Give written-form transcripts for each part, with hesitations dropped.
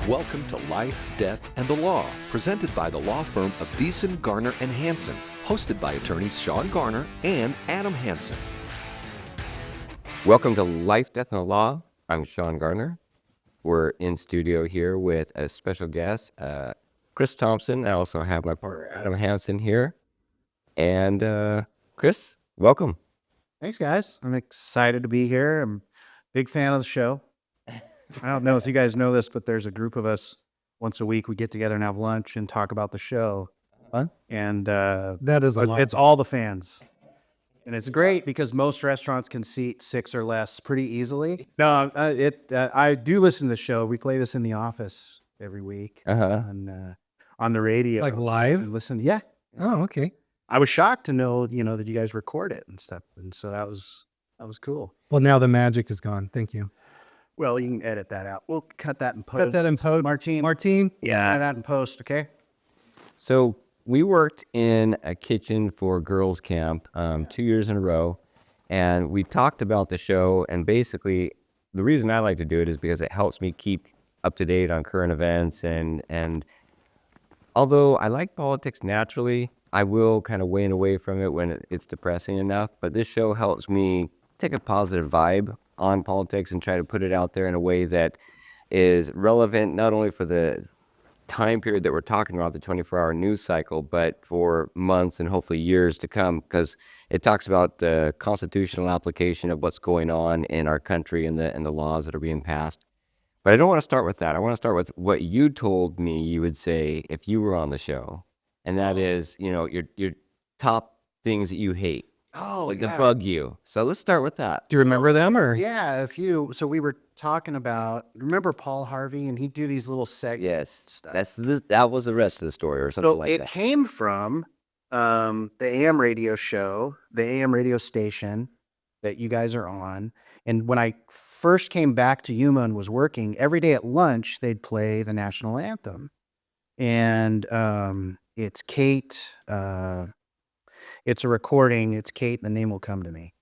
Welcome to Life, Death, and the Law, presented by the law firm of Deason, Garner, and Hansen, hosted by attorneys Shawn Garner and Adam Hansen. Welcome to Life, Death, and the Law. I'm Shawn Garner. We're in studio here with a special guest, Chris Thompson. I also have my partner, Adam Hansen, here. And Chris, welcome. Thanks, guys. I'm excited to be here. I'm a big fan of the show. I don't know if you guys know this, but there's a group of us once a week. We get together and have lunch and talk about the show. Huh? And That is a lot. it's all the fans. And it's great because most restaurants can seat 6 or less pretty easily. No, I do listen to the show. We play this in the office every week on the radio. Like live? And listen, yeah. Oh, okay. I was shocked to know, that you guys record it and stuff. And so that was cool. Well, now the magic is gone. Thank you. Well, you can edit that out. We'll cut that in post. Cut that in post. Martine? Yeah. Cut that in post, okay? So we worked in a kitchen for girls' camp 2 years in a row, and we talked about the show. And basically, the reason I like to do it is because it helps me keep up to date on current events. And although I like politics naturally, I will kind of wane away from it when it's depressing enough. But this show helps me take a positive vibe on politics and try to put it out there in a way that is relevant not only for the time period that we're talking about, the 24-hour news cycle, but for months and hopefully years to come, because it talks about the constitutional application of what's going on in our country and the laws that are being passed. But I don't want to start with that. I want to start with what you told me you would say if you were on the show, and that is, your top things that you hate. Oh, like that bug you. So let's start with that. Do you remember them or? Yeah, so we were talking about, remember Paul Harvey, and he'd do these little segments. Yes, that was the rest of the story or something like that. It came from the AM radio show, the AM radio station that you guys are on. And when I first came back to Yuma and was working, every day at lunch, they'd play the national anthem. And it's Kate, it's a recording, it's Kate, the name will come to me.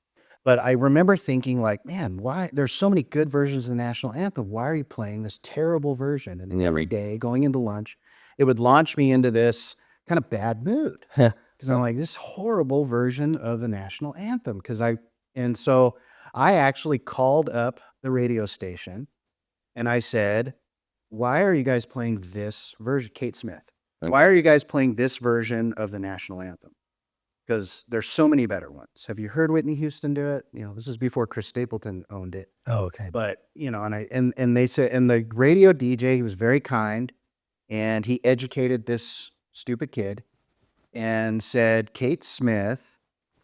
But I remember thinking like, man, why? There's so many good versions of the national anthem. Why are you playing this terrible version? And every day going into lunch, it would launch me into this kind of bad mood. Because I'm like, this horrible version of the national anthem. And so I actually called up the radio station and I said, why are you guys playing this version? Kate Smith. Why are you guys playing this version of the national anthem? Because there's so many better ones. Have you heard Whitney Houston do it? This is before Chris Stapleton owned it. Oh, okay. But, and they said, and the radio DJ, he was very kind, and he educated this stupid kid and said Kate Smith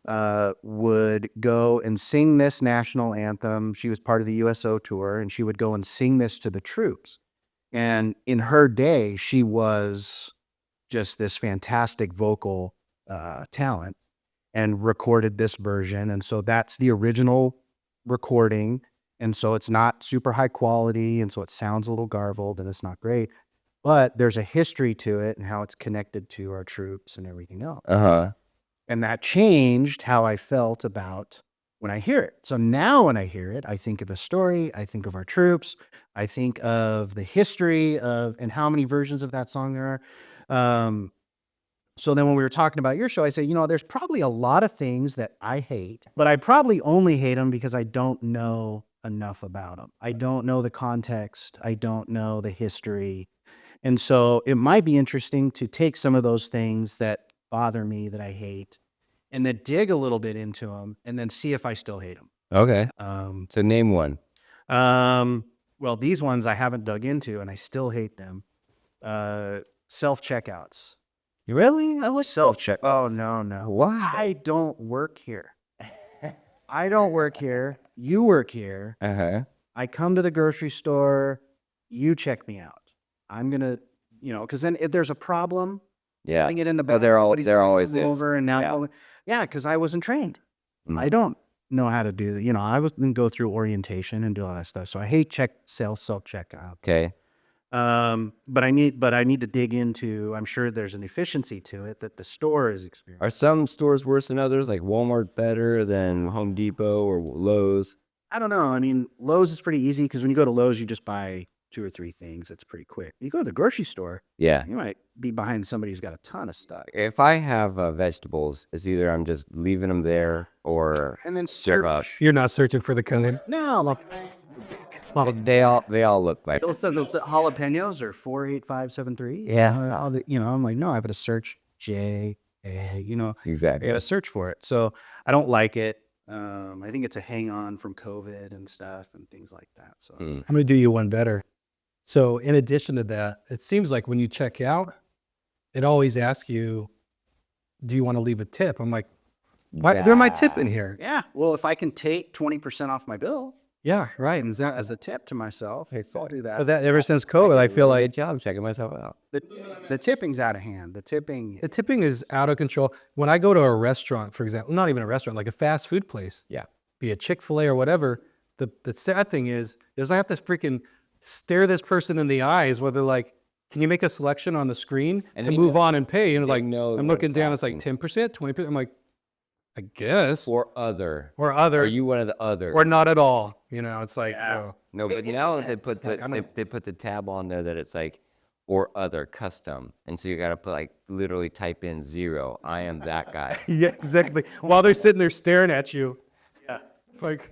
would go and sing this national anthem. She was part of the USO tour, and she would go and sing this to the troops. And in her day, she was just this fantastic vocal talent and recorded this version. And so that's the original recording. And so it's not super high quality. And so it sounds a little garbled and it's not great, but there's a history to it and how it's connected to our troops and everything else. And that changed how I felt about when I hear it. So now when I hear it, I think of the story, I think of our troops, I think of the history of, and how many versions of that song there are. So then when we were talking about your show, I said, there's probably a lot of things that I hate, but I probably only hate them because I don't know enough about them. I don't know the context. I don't know the history. And so it might be interesting to take some of those things that bother me, that I hate, and then dig a little bit into them and then see if I still hate them. Okay. So name one. Well, these ones I haven't dug into and I still hate them. Self-checkouts. Really? I was Self-check. Oh, no. Why? I don't work here. I don't work here. You work here. I come to the grocery store. You check me out. I'm going to, because then if there's a problem, putting it in the back. There always is. Over and now, because I wasn't trained. I don't know how to do that. I didn't go through orientation and do all that stuff. So I hate self-checkout. Okay. But I need to dig into, I'm sure there's an efficiency to it that the store is experiencing. Are some stores worse than others, like Walmart better than Home Depot or Lowe's? I don't know. I mean, Lowe's is pretty easy because when you go to Lowe's, you just buy 2 or 3 things, it's pretty quick. You go to the grocery store, Yeah. you might be behind somebody who's got a ton of stuff. If I have vegetables, it's either I'm just leaving them there or And then they're up. You're not searching for the code. No, look, They all look like. Bill says it's jalapenos are 48573. Yeah, I'm like, no, I have to search J A. I Exactly. got to search for it. So I don't like it. I think it's a hang on from COVID and stuff and things like that. So I'm going to do you one better. So in addition to that, it seems like when you check out, it always asks you, do you want to leave a tip? I'm like, why? There's my tip in here. yeah, well, if I can take 20% off my bill Yeah, right. as a tip to myself, I'll do that. But that ever since COVID, I feel like Good job checking myself out. The tipping's out of hand. The tipping. the tipping is out of control. When I go to a restaurant, for example, not even a restaurant, like a fast food place, Yeah. be it Chick-fil-A or whatever, the sad thing is I have to freaking stare this person in the eyes where they're like, can you make a selection on the screen And to they move know- on and pay? And like, know I'm what looking it's down, it's like asking. 10%, 20%. I'm like, I guess. Or other. Or other. Are you one of the others? Or not at all. It's like, oh. No, but now they put the tab on there that it's like, or other custom, and so you got to put like literally type in 0. I am that guy. Yeah, exactly. While they're sitting there staring at you. Yeah. Like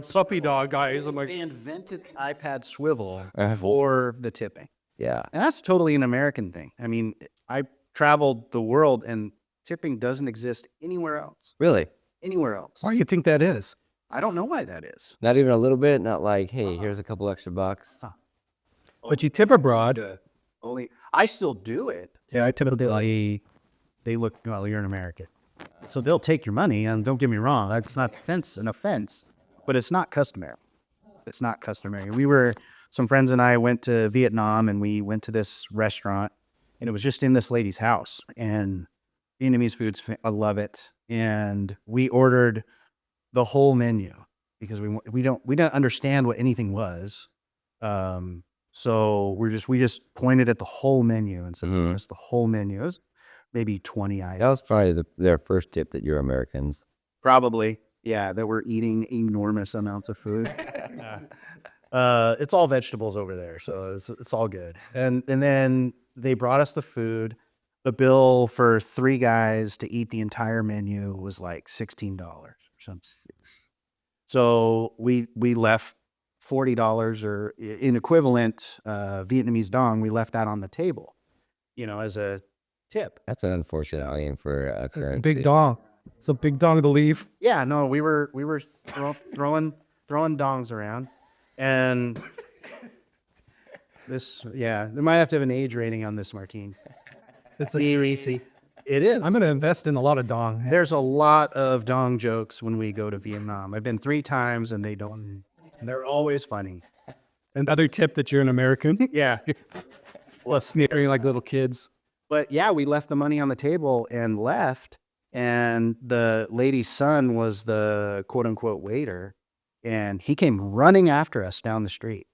puppy dog guys. I'm like, They invented iPad swivel for the tipping. Yeah. And that's totally an American thing. I mean, I traveled the world and tipping doesn't exist anywhere else. Really? Anywhere else. why do you think that is? I don't know why that is. Not even a little bit. Not like, hey, here's a couple extra bucks. But you tip abroad. I still do it. Yeah, I typically. They look, well, you're an American. So they'll take your money, and don't get me wrong, that's not an offense, but it's not customary. It's not customary. Some friends and I went to Vietnam, and we went to this restaurant, and it was just in this lady's house. And Vietnamese foods, I love it. And we ordered the whole menu because we don't understand what anything was. So we just pointed at the whole menu and said, "That's the whole menu." It was maybe 20 items. That was probably their first tip that you're Americans. Probably, yeah. That we're eating enormous amounts of food. It's all vegetables over there, so it's all good. And then they brought us the food. The bill for 3 guys to eat the entire menu was like $16 or something. So we left $40 or in equivalent Vietnamese dong. We left that on the table, as a tip. That's an unfortunate outing for a currency. Big dong. It's a big dong to leave. Yeah, no, we were throwing dongs around, and they might have to have an age rating on this, Martine. It's easy. It is. I'm going to invest in a lot of dong. There's a lot of dong jokes when we go to Vietnam. I've been 3 times, and they're always funny. Another tip that you're an American. Yeah. Less sneering like little kids. But yeah, we left the money on the table and left. And the lady's son was the quote unquote waiter. And he came running after us down the street,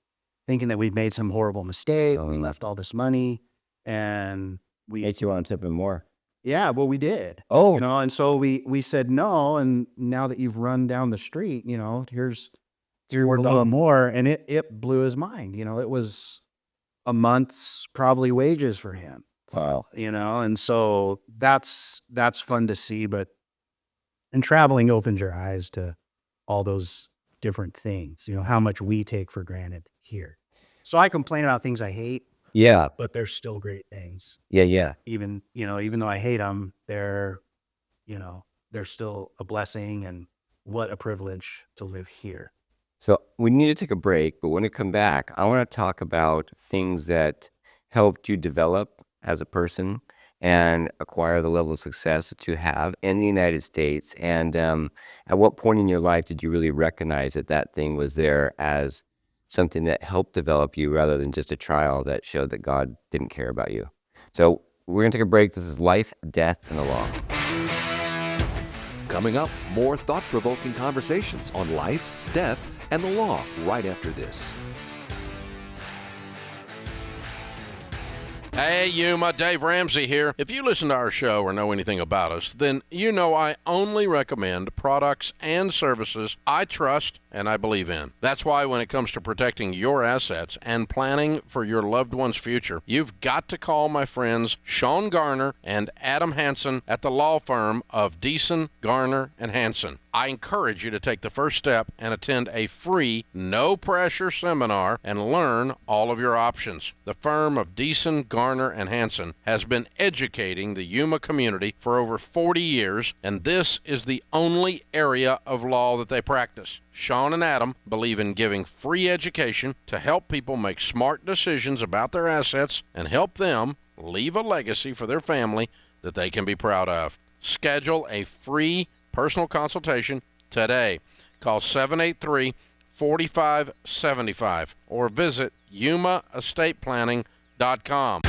thinking that we'd made some horrible mistake. We left all this money. And we Made you want to tip him more. Yeah, well, we did. Oh. And so we said no. And now that you've run down the street, here's a little more. And it blew his mind. It was a month's probably wages for him. Wow. And so that's fun to see. And traveling opens your eyes to all those different things, how much we take for granted here. So I complain about things I hate. Yeah. But they're still great things. Yeah. Even though I hate them, they're still a blessing, and what a privilege to live here. So we need to take a break, but when we come back, I want to talk about things that helped you develop as a person and acquire the level of success that you have in the United States. And at what point in your life did you really recognize that thing was there as something that helped develop you rather than just a trial that showed that God didn't care about you? So we're going to take a break. This is Life, Death, and the Law. Coming up, more thought-provoking conversations on life, death, and the law right after this. Hey, Yuma, Dave Ramsey here. If you listen to our show or know anything about us, then you know I only recommend products and services I trust and I believe in. That's why when it comes to protecting your assets and planning for your loved one's future, you've got to call my friends Shawn Garner and Adam Hansen at the law firm of Deason, Garner, and Hansen. I encourage you to take the first step and attend a free, no-pressure seminar and learn all of your options. The firm of Deason, Garner, and Hansen has been educating the Yuma community for over 40 years, and this is the only area of law that they practice. Shawn and Adam believe in giving free education to help people make smart decisions about their assets and help them leave a legacy for their family that they can be proud of. Schedule a free personal consultation today. Call 783-4575 or visit yumaestateplanning.com.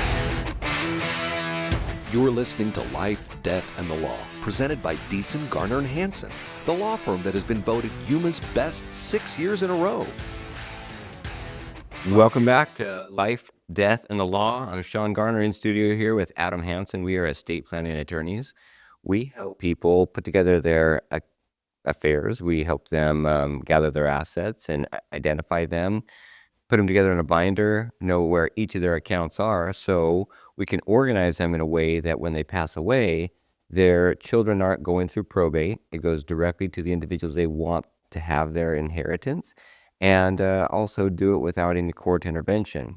You're listening to Life, Death, and the Law, presented by Deason, Garner, and Hansen, the law firm that has been voted Yuma's best 6 years in a row. Welcome back to Life, Death, and the Law. I'm Shawn Garner in studio here with Adam Hansen. We are estate planning attorneys. We help people put together their affairs. We help them gather their assets and identify them, put them together in a binder, know where each of their accounts are, so we can organize them in a way that when they pass away, their children aren't going through probate. It goes directly to the individuals they want to have their inheritance, and also do it without any court intervention.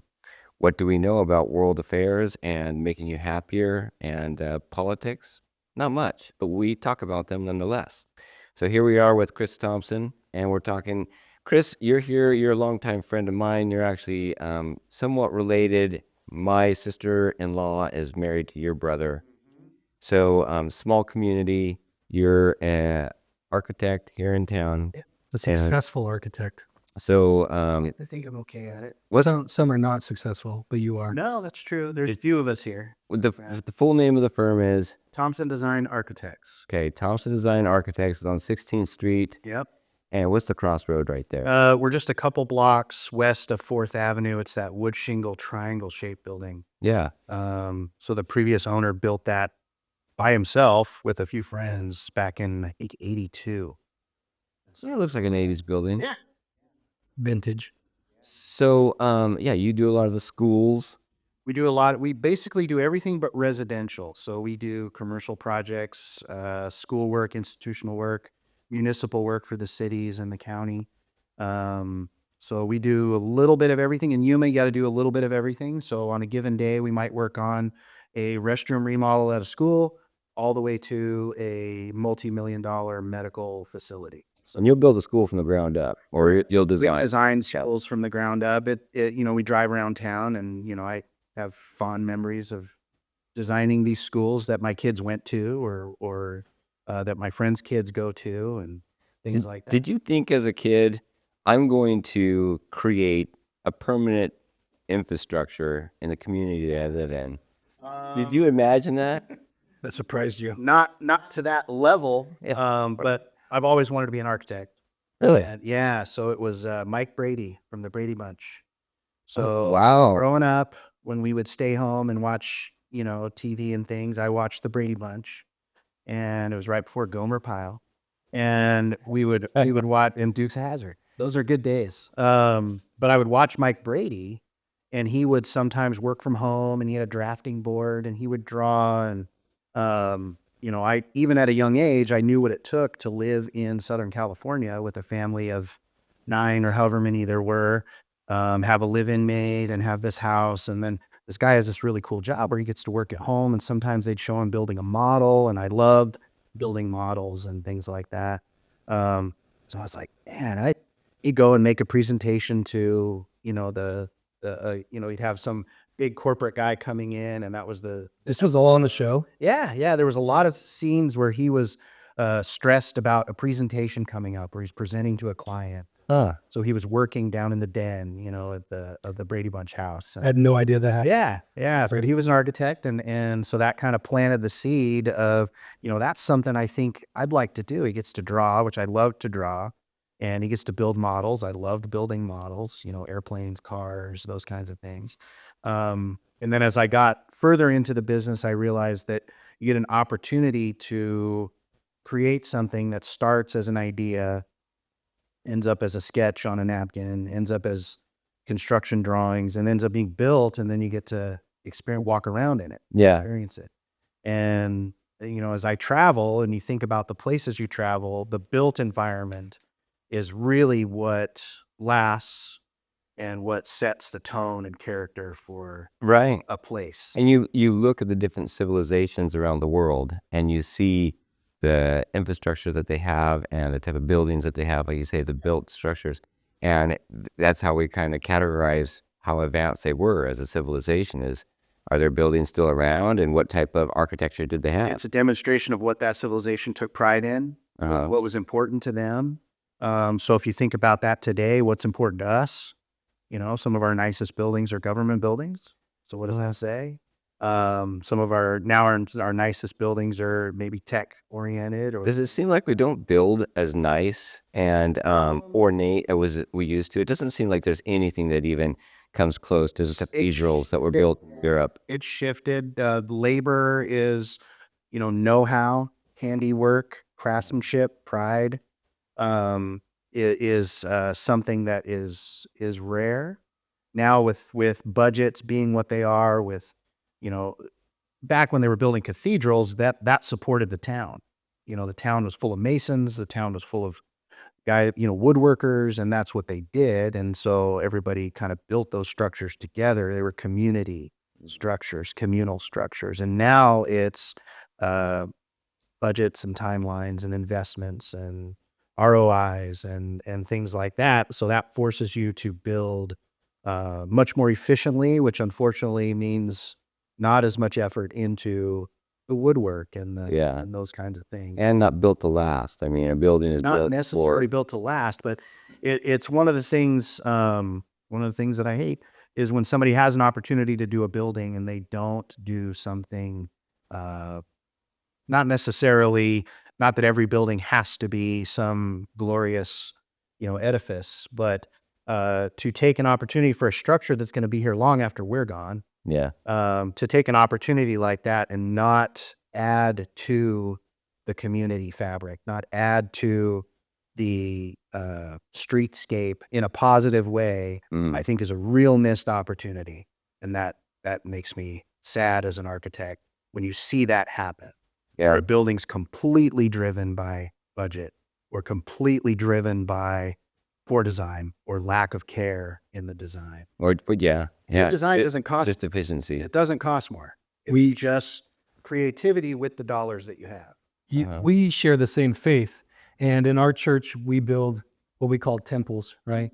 What do we know about world affairs and making you happier and politics? Not much, but we talk about them nonetheless. So here we are with Chris Thompson, and we're talking. Chris, you're here. You're a longtime friend of mine. You're actually somewhat related. My sister-in-law is married to your brother. So small community. You're an architect here in town. A successful architect. So I think I'm okay at it. Some are not successful, but you are. No, that's true. There's a few of us here. the full name of the firm is? Thompson Design Architects. Okay, Thompson Design Architects is on 16th Street. Yep. And what's the crossroad right there? We're just a couple blocks west of 4th Avenue. It's that wood shingle triangle-shaped building. Yeah. So the previous owner built that by himself with a few friends back in, I think, 82. So it looks like an 80s building. Yeah. Vintage. So, yeah, you do a lot of the schools. We do a lot. We basically do everything but residential. So we do commercial projects, school work, institutional work, municipal work for the cities and the county. So we do a little bit of everything. In Yuma, you got to do a little bit of everything. So on a given day, we might work on a restroom remodel at a school all the way to a multi-million-dollar medical facility. And you'll build a school from the ground up, or you'll We design. design schools from the ground up. We drive around town, and I have fond memories of designing these schools that my kids went to, or that my friends' kids go to, and things like that. Did you think as a kid, I'm going to create a permanent infrastructure in the community that I live in? Did you imagine that? That surprised you. Not to that level, but I've always wanted to be an architect. Really? And yeah, so it was Mike Brady from the Brady Bunch. So wow. growing up, when we would stay home and watch, TV and things, I watched the Brady Bunch, and it was right before Gomer Pyle, and we would watch and Dukes of Hazzard. Those are good days. But I would watch Mike Brady, and he would sometimes work from home, and he had a drafting board, and he would draw, and I even at a young age, I knew what it took to live in Southern California with a family of 9 or however many there were, have a live-in maid and have this house. And then this guy has this really cool job where he gets to work at home, and sometimes they'd show him building a model, and I loved building models and things like that. So I was like, man, he'd go and make a presentation to, he'd have some big corporate guy coming in, and that was This was all on the show. yeah. There was a lot of scenes where he was stressed about a presentation coming up, where he's presenting to a client. So he was working down in the den, at the Brady Bunch house. I had no idea that happened. Yeah. So he was an architect, and so that kind of planted the seed of, that's something I think I'd like to do. He gets to draw, which I love to draw, and he gets to build models. I loved building models, airplanes, cars, those kinds of things. And then as I got further into the business, I realized that you get an opportunity to create something that starts as an idea, ends up as a sketch on a napkin, ends up as construction drawings, and ends up being built. And then you get to walk around in it, Yeah. experience it. And, as I travel and you think about the places you travel, the built environment is really what lasts and what sets the tone and character for Right. a place. And you look at the different civilizations around the world and you see the infrastructure that they have and the type of buildings that they have, like you say, the built structures. And that's how we kind of categorize how advanced they were as a civilization is, are their buildings still around and what type of architecture did they have? It's a demonstration of what that civilization took pride in, what was important to them. So if you think about that today, what's important to us? Some of our nicest buildings are government buildings. So what does that say? Some of our nicest buildings are maybe tech oriented. Or Does it seem like we don't build as nice and ornate as we used to? It doesn't seem like there's anything that even comes close to the cathedrals that were built in Europe. It shifted. Labor is, know-how, handiwork, craftsmanship, pride. Is something that is rare now with budgets being what they are. With back when they were building cathedrals, that supported the town. The town was full of masons. The town was full of woodworkers, and that's what they did. And so everybody kind of built those structures together. They were community structures, communal structures. And now it's budgets and timelines and investments and ROIs and things like that. So that forces you to build much more efficiently, which unfortunately means not as much effort into the woodwork and and those kinds of things. And not built to last. I mean, a building is Not built necessarily built to last, but it's one of the things. One of the things that I hate is when somebody has an opportunity to do a building and they don't do something. Not necessarily. Not that every building has to be some glorious, edifice, but to take an opportunity for a structure that's going to be here long after we're gone. Yeah. To take an opportunity like that and not add to the community fabric, not add to the streetscape in a positive way, I think is a real missed opportunity. And that makes me sad as an architect when you see that happen. Yeah. Where a building's completely driven by budget or completely driven by poor design or lack of care in the design. Yeah. The design doesn't cost. Just efficiency. It doesn't cost more. It's just creativity with the dollars that you have. We share the same faith. And in our church, we build what we call temples, right?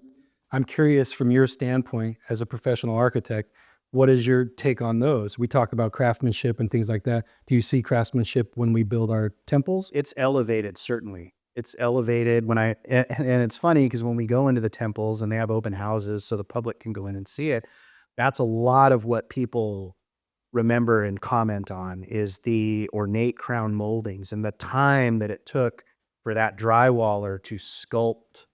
I'm curious from your standpoint as a professional architect, what is your take on those? We talked about craftsmanship and things like that. Do you see craftsmanship when we build our temples? It's elevated, certainly. It's elevated and it's funny because when we go into the temples and they have open houses so the public can go in and see it, that's a lot of what people remember and comment on is the ornate crown moldings and the time that it took for that drywaller to sculpt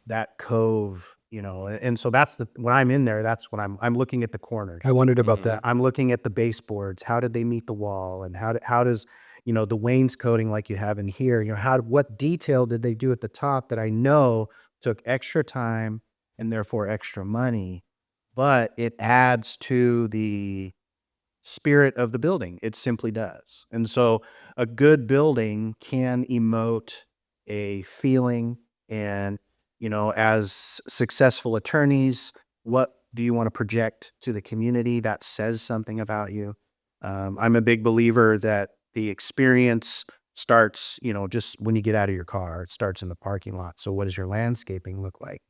that cove. And so when I'm in there, that's when I'm looking at the corners. I wondered about that. I'm looking at the baseboards. How did they meet the wall? And how does, the wainscoting like you have in here, what detail did they do at the top that I know took extra time and therefore extra money, but it adds to the spirit of the building. It simply does. And so a good building can emote a feeling and, as successful attorneys, what do you want to project to the community that says something about you? I'm a big believer that the experience starts, just when you get out of your car. It starts in the parking lot. So what does your landscaping look like?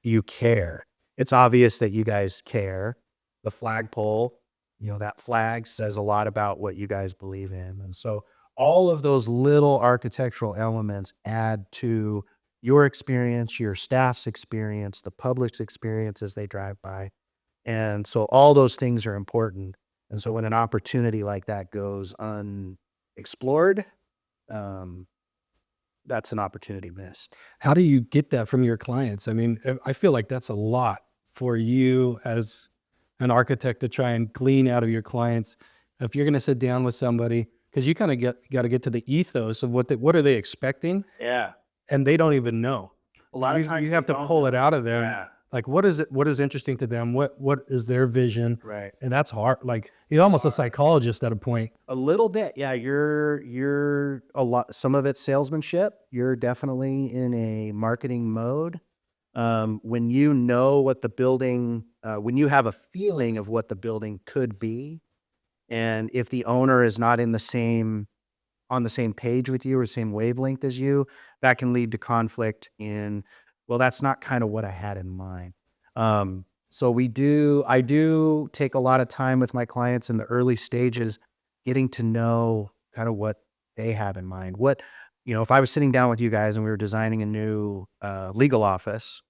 You care. It's obvious that you guys care. The flagpole, that flag says a lot about what you guys believe in. And so all of those little architectural elements add to your experience, your staff's experience, the public's experience as they drive by. And so all those things are important. And so when an opportunity like that goes unexplored, that's an opportunity missed. How do you get that from your clients? I mean, I feel like that's a lot for you as an architect to try and glean out of your clients. If you're going to sit down with somebody, because you kind of got to get to the ethos of what are they expecting, Yeah. and they don't even know. A lot of times You have to pull it out of them. Yeah. Like, what is it? What is interesting to them? What is their vision? Right. And that's hard. Like, you're almost a psychologist at a point. A little bit. Yeah. You're a lot. Some of it's salesmanship. You're definitely in a marketing mode. When you know what the building, when you have a feeling of what the building could be, and if the owner is not on the same page with you or same wavelength as you, that can lead to conflict in, well, that's not kind of what I had in mind. So I do take a lot of time with my clients in the early stages, getting to know kind of what they have in mind. If I was sitting down with you guys and we were designing a new legal office,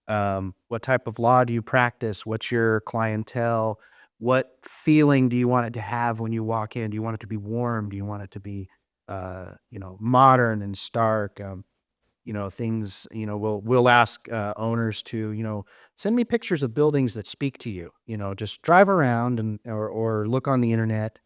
what type of law do you practice? What's your clientele? What feeling do you want it to have when you walk in? Do you want it to be warm? Do you want it to be, modern and stark? Things, we'll ask owners to, send me pictures of buildings that speak to you. Just drive around or look on the internet,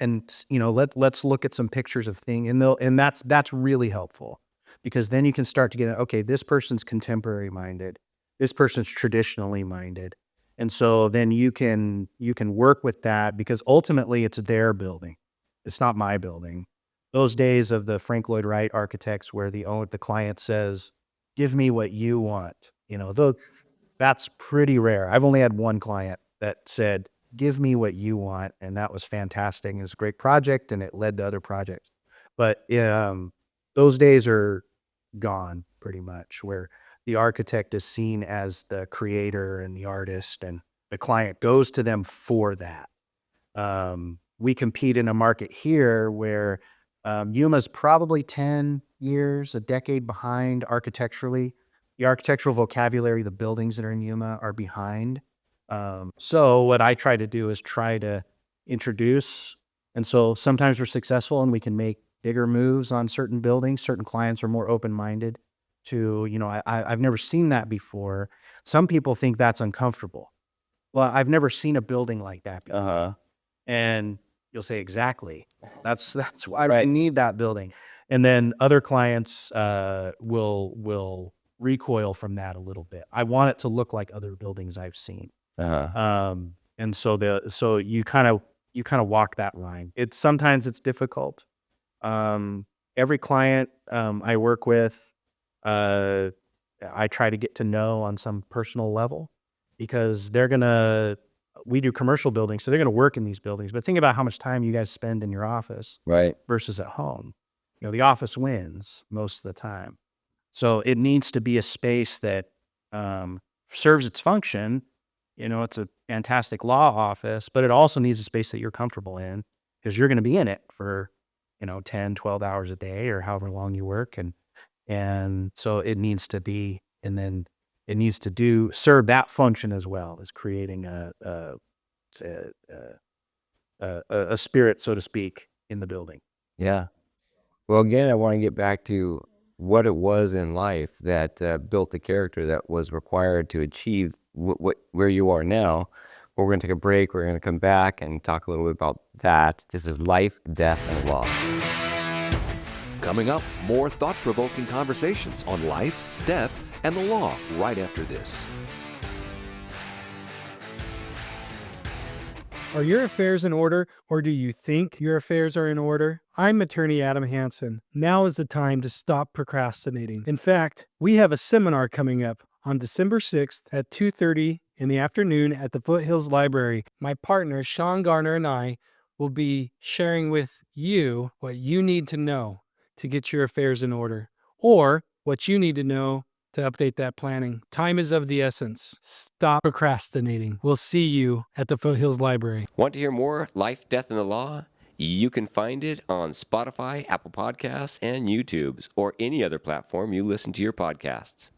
let's look at some pictures of things, and that's really helpful, because then you can start to get, okay, this person's contemporary minded, this person's traditionally minded, and so then you can work with that, because ultimately it's their building, it's not my building. Those days of the Frank Lloyd Wright architects where the client says, give me what you want, that's pretty rare. I've only had one client that said, give me what you want, and that was fantastic. It was a great project, and it led to other projects. But those days are gone pretty much, where the architect is seen as the creator and the artist, and the client goes to them for that. We compete in a market here where Yuma's probably 10 years, a decade behind architecturally. The architectural vocabulary, the buildings that are in Yuma are behind. So what I try to do is try to introduce, and so sometimes we're successful and we can make bigger moves on certain buildings. Certain clients are more open-minded to, I've never seen that before. Some people think that's uncomfortable. Well, I've never seen a building like that before. And you'll say, exactly. That's why I need that building. And then other clients will recoil from that a little bit. I want it to look like other buildings I've seen. And so you kind of walk that line. Sometimes it's difficult. Every client I work with, I try to get to know on some personal level, because we do commercial buildings, so they're gonna work in these buildings. But think about how much time you guys spend in your office, Right. versus at home. The office wins most of the time. So it needs to be a space that serves its function. It's a fantastic law office, but it also needs a space that you're comfortable in, because you're going to be in it for, 10, 12 hours a day or however long you work. And so it needs to be, and then it needs to serve that function as well as creating a spirit, so to speak, in the building. Yeah. Well, again, I want to get back to what it was in life that built the character that was required to achieve where you are now. We're going to take a break. We're going to come back and talk a little bit about that. This is Life, Death, and Law. Coming up, more thought-provoking conversations on life, death, and the law right after this. Are your affairs in order, or do you think your affairs are in order? I'm attorney Adam Hansen. Now is the time to stop procrastinating. In fact, we have a seminar coming up on December 6th at 2:30 in the afternoon at the Foothills Library. My partner, Shawn, Garner, and I will be sharing with you what you need to know to get your affairs in order, or what you need to know to update that planning. Time is of the essence. Stop procrastinating. We'll see you at the Foothills Library. Want to hear more Life, Death, and the Law? You can find it on Spotify, Apple Podcasts, and YouTube, or any other platform you listen to your podcasts.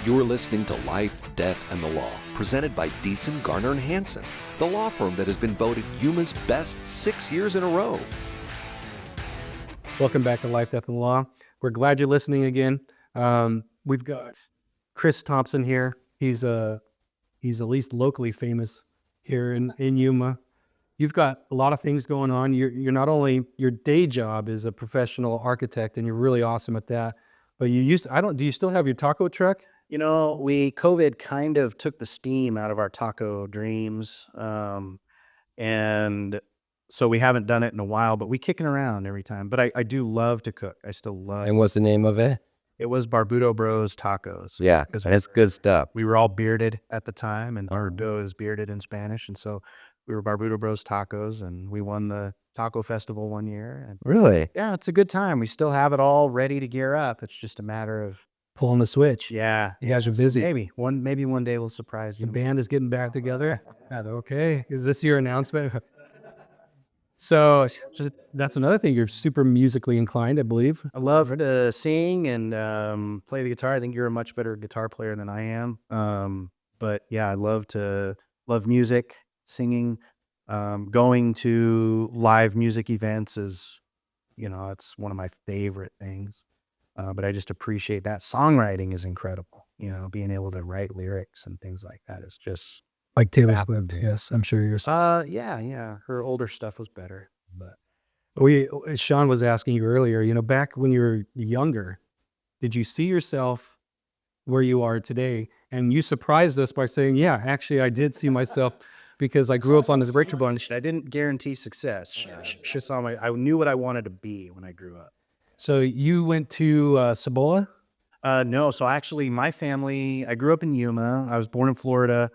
You're listening to Life, Death, and the Law, presented by Deason, Garner, and Hansen, the law firm that has been voted Yuma's best 6 years in a row. Welcome back to Life, Death, and Law. We're glad you're listening again. We've got Chris Thompson here. He's at least locally famous here in Yuma. You've got a lot of things going on. You're not only, your day job is a professional architect, and you're really awesome at that. But do you still have your taco truck? You know, COVID kind of took the steam out of our taco dreams. And so we haven't done it in a while, but we kicking around every time. But I do love to cook. I still love. And what's the name of it? It was Barbudo Bros Tacos. Yeah, because that's good stuff. we were all bearded at the time, and Barbudo is bearded in Spanish, and so we were Barbudo Bros Tacos, and we won the taco festival one year. And Really? yeah, it's a good time. We still have it all ready to gear up. It's just a matter of Pulling the switch. yeah. You guys are busy. Maybe one day we'll surprise you. The band is getting back together. Yeah, okay. Is this your announcement? So that's another thing. You're super musically inclined, I believe. I love to sing and play the guitar. I think you're a much better guitar player than I am. But yeah, I love music, singing, going to live music events is, it's one of my favorite things. But I just appreciate that. Songwriting is incredible. Being able to write lyrics and things like that is just. Like Taylor Swift, yes. I'm sure you're. Yeah. Her older stuff was better, but. Shawn was asking you earlier, back when you were younger, did you see yourself where you are today? And you surprised us by saying, yeah, actually, I did see myself because I grew up on this breaker bunch. I didn't guarantee success. She saw I knew what I wanted to be when I grew up. So you went to Cibola? No. So actually, my family, I grew up in Yuma. I was born in Florida.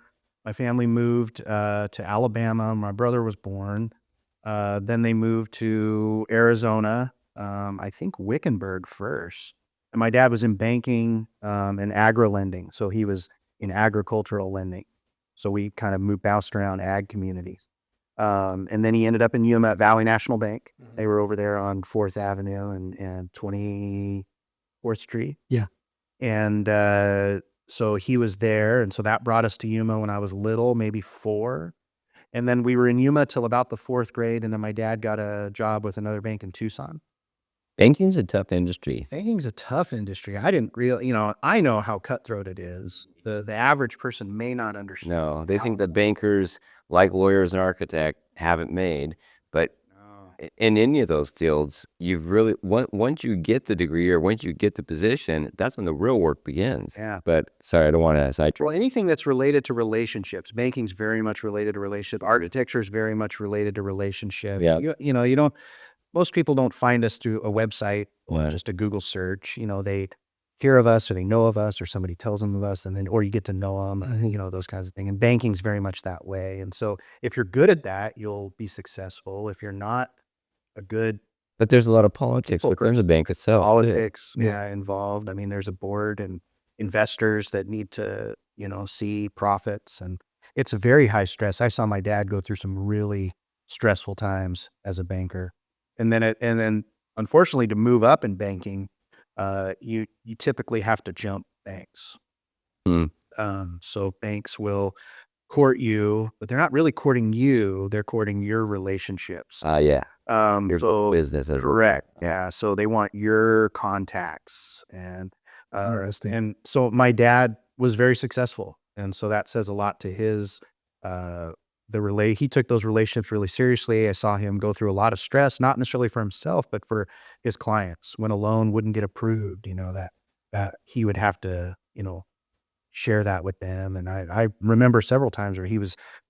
My family moved to Alabama. My brother was born. Then they moved to Arizona, I think Wickenburg first. And my dad was in banking and agri-lending. So he was in agricultural lending. So we kind of bounced around ag communities. And then he ended up in Yuma at Valley National Bank. Mm-hmm. They were over there on 4th Avenue and 24th Street. Yeah. And so he was there. And so that brought us to Yuma when I was little, maybe 4. And then we were in Yuma till about the 4th grade. And then my dad got a job with another bank in Tucson. Banking's a tough industry. Banking's a tough industry. I didn't really, I know how cutthroat it is. The average person may not understand. No, they think that bankers, like lawyers and architects, haven't made. But in any of those fields, you've really, once you get the degree or once you get the position, that's when the real work begins. Yeah. But sorry, I don't want to sidetrack. Well, anything that's related to relationships, banking's very much related to relationships. Architecture is very much related to relationships. Yeah. You don't, most people don't find us through a website or Yeah. just a Google search. They hear of us or they know of us or somebody tells them of us, and then, or you get to know them, those kinds of things. And banking's very much that way. And so if you're good at that, you'll be successful. If you're not a good But there's a lot of politics within the bank itself. politics involved. I mean, there's a board and investors that need to, see profits, and it's a very high stress. I saw my dad go through some really stressful times as a banker. And then unfortunately to move up in banking, you typically have to jump banks. So banks will court you, but they're not really courting you. They're courting your relationships. Yeah. Your So business as correct. Yeah. So they want your contacts and Interesting. and so my dad was very successful. And so that says a lot to his, he took those relationships really seriously. I saw him go through a lot of stress, not necessarily for himself, but for his clients. When a loan wouldn't get approved, that he would have to, share that with them. And I remember several times where he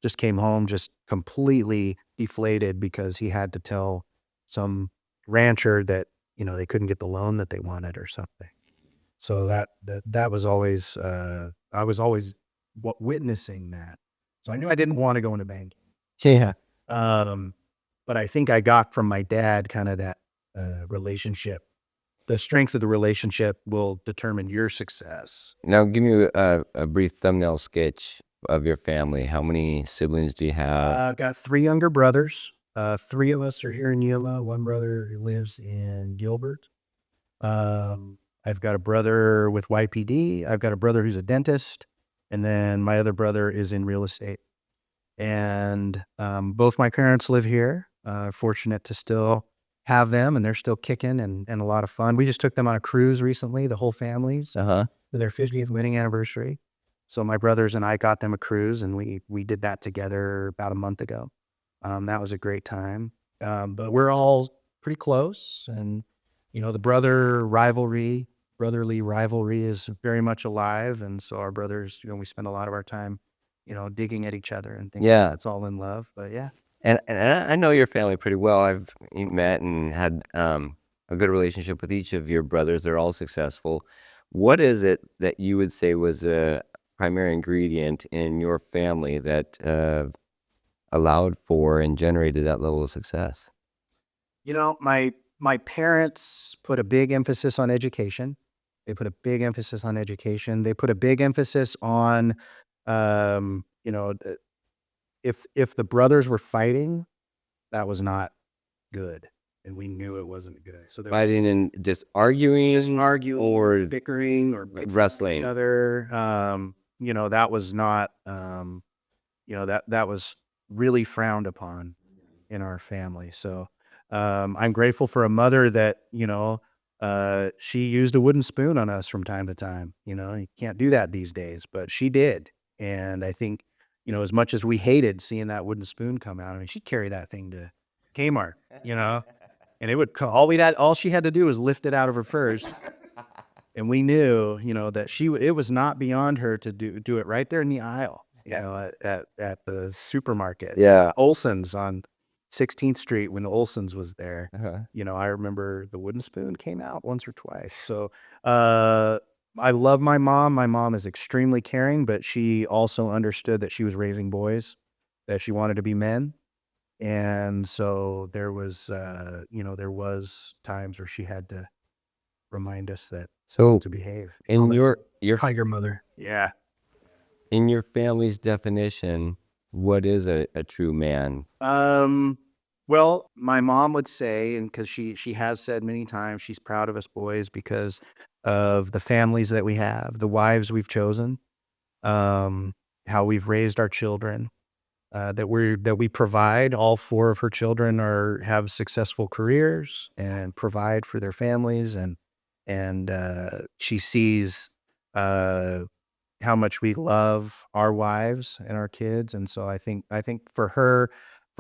just came home just completely deflated because he had to tell some rancher that, they couldn't get the loan that they wanted or something. So that was always, I was always witnessing that. So I knew I didn't want to go into banking. Yeah. But I think I got from my dad kind of that relationship. The strength of the relationship will determine your success. Now, give me a brief thumbnail sketch of your family. How many siblings do you have? I've got 3 younger brothers. 3 of us are here in Yuma. One brother lives in Gilbert. I've got a brother with YPD. I've got a brother who's a dentist. And then my other brother is in real estate. And both my parents live here. Fortunate to still have them, and they're still kicking and a lot of fun. We just took them on a cruise recently, the whole families, Uh-huh. for their 50th wedding anniversary. So my brothers and I got them a cruise, and we did that together about a month ago. That was a great time. But we're all pretty close, and the brotherly rivalry is very much alive, and so our brothers, we spend a lot of our time, digging at each other and things. Yeah. It's all in love, but yeah. And I know your family pretty well. I've met and had a good relationship with each of your brothers. They're all successful. What is it that you would say was a primary ingredient in your family that allowed for and generated that level of success? My parents put a big emphasis on education. They put a big emphasis on education. They put a big emphasis on, um, you know, th- if the brothers were fighting, that was not good, and we knew it wasn't good. So there was Fighting and just arguing, just arguing, or bickering, or like each wrestling. other. That was not, that was really frowned upon in our family. So I'm grateful for a mother that, she used a wooden spoon on us from time to time. You can't do that these days, but she did. And I think, as much as we hated seeing that wooden spoon come out, I mean, she'd carry that thing to Kmart, and it would all she had to do was lift it out of her purse. And we knew, that it was not beyond her to do it right there in the aisle, at the supermarket. Yeah. Olson's on 16th Street, when Olson's was there. Uh-huh. I remember the wooden spoon came out once or twice. So I love my mom. My mom is extremely caring, but she also understood that she was raising boys, that she wanted to be men. And so there was times where she had to remind us that So to behave. in your Tiger mother. Yeah. in your family's definition, what is a true man? Well, my mom would say, and because she has said many times, she's proud of us boys because of the families that we have, the wives we've chosen, how we've raised our children, that we provide. All four of her children have successful careers and provide for their families, and she sees how much we love our wives and our kids. And so I think for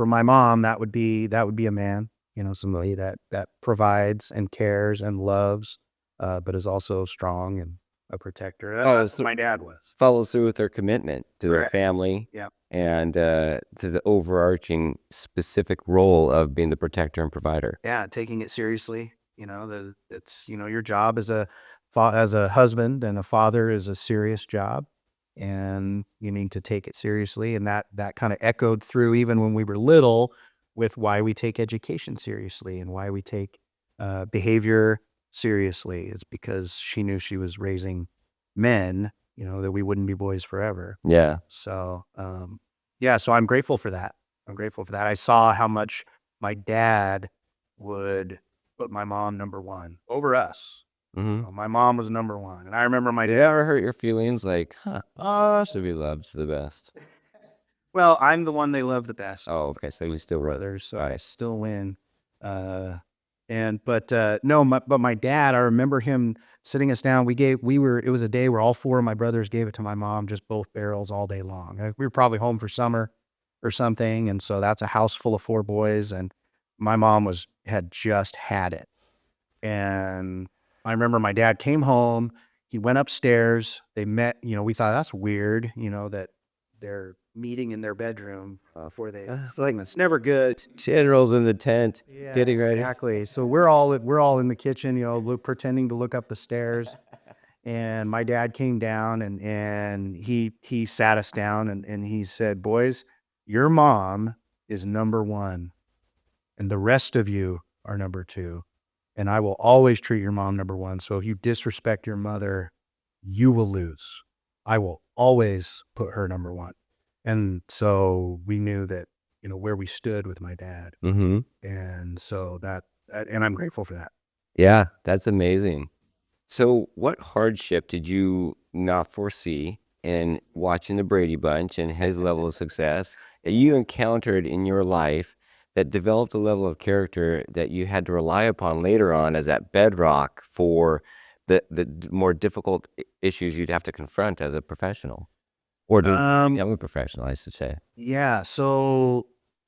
my mom, that would be a man, somebody that provides and cares and loves, but is also strong and a protector. That's so what my dad was. follows through with their commitment to their Correct. family. Yeah. And to the overarching specific role of being the protector and provider. Yeah, taking it seriously. It's your job as a husband and a father is a serious job, and you need to take it seriously. And that kind of echoed through even when we were little, with why we take education seriously and why we take behavior seriously. It's because she knew she was raising men, that we wouldn't be boys forever. Yeah. So, so I'm grateful for that. I saw how much my dad would put my mom number one over us. Mm-hmm. My mom was number one. And I remember my Did it ever hurt your feelings like, should be loved the best? well, I'm the one they love the best. Oh, okay. So you still were. Brothers, so I still win. But my dad, I remember him sitting us down. It was a day where all four of my brothers gave it to my mom, just both barrels all day long. We were probably home for summer or something. And so that's a house full of four boys. And my mom had just had it. And I remember my dad came home, he went upstairs, they met, we thought that's weird, that they're meeting in their bedroom before they, it's never good. Generals in the tent, Yeah, getting ready. exactly. So we're all in the kitchen, pretending to look up the stairs. And my dad came down and he sat us down and he said, "Boys, your mom is number one, and the rest of you are number two. And I will always treat your mom number one. So if you disrespect your mother, you will lose. I will always put her number one." And so we knew that, where we stood with my dad. Mm-hmm. And so and I'm grateful for that. Yeah, that's amazing. So what hardship did you not foresee in watching the Brady Bunch and his level of success that you encountered in your life that developed a level of character that you had to rely upon later on as that bedrock for the more difficult issues you'd have to confront as a professional or to young professional, I should say. Yeah, so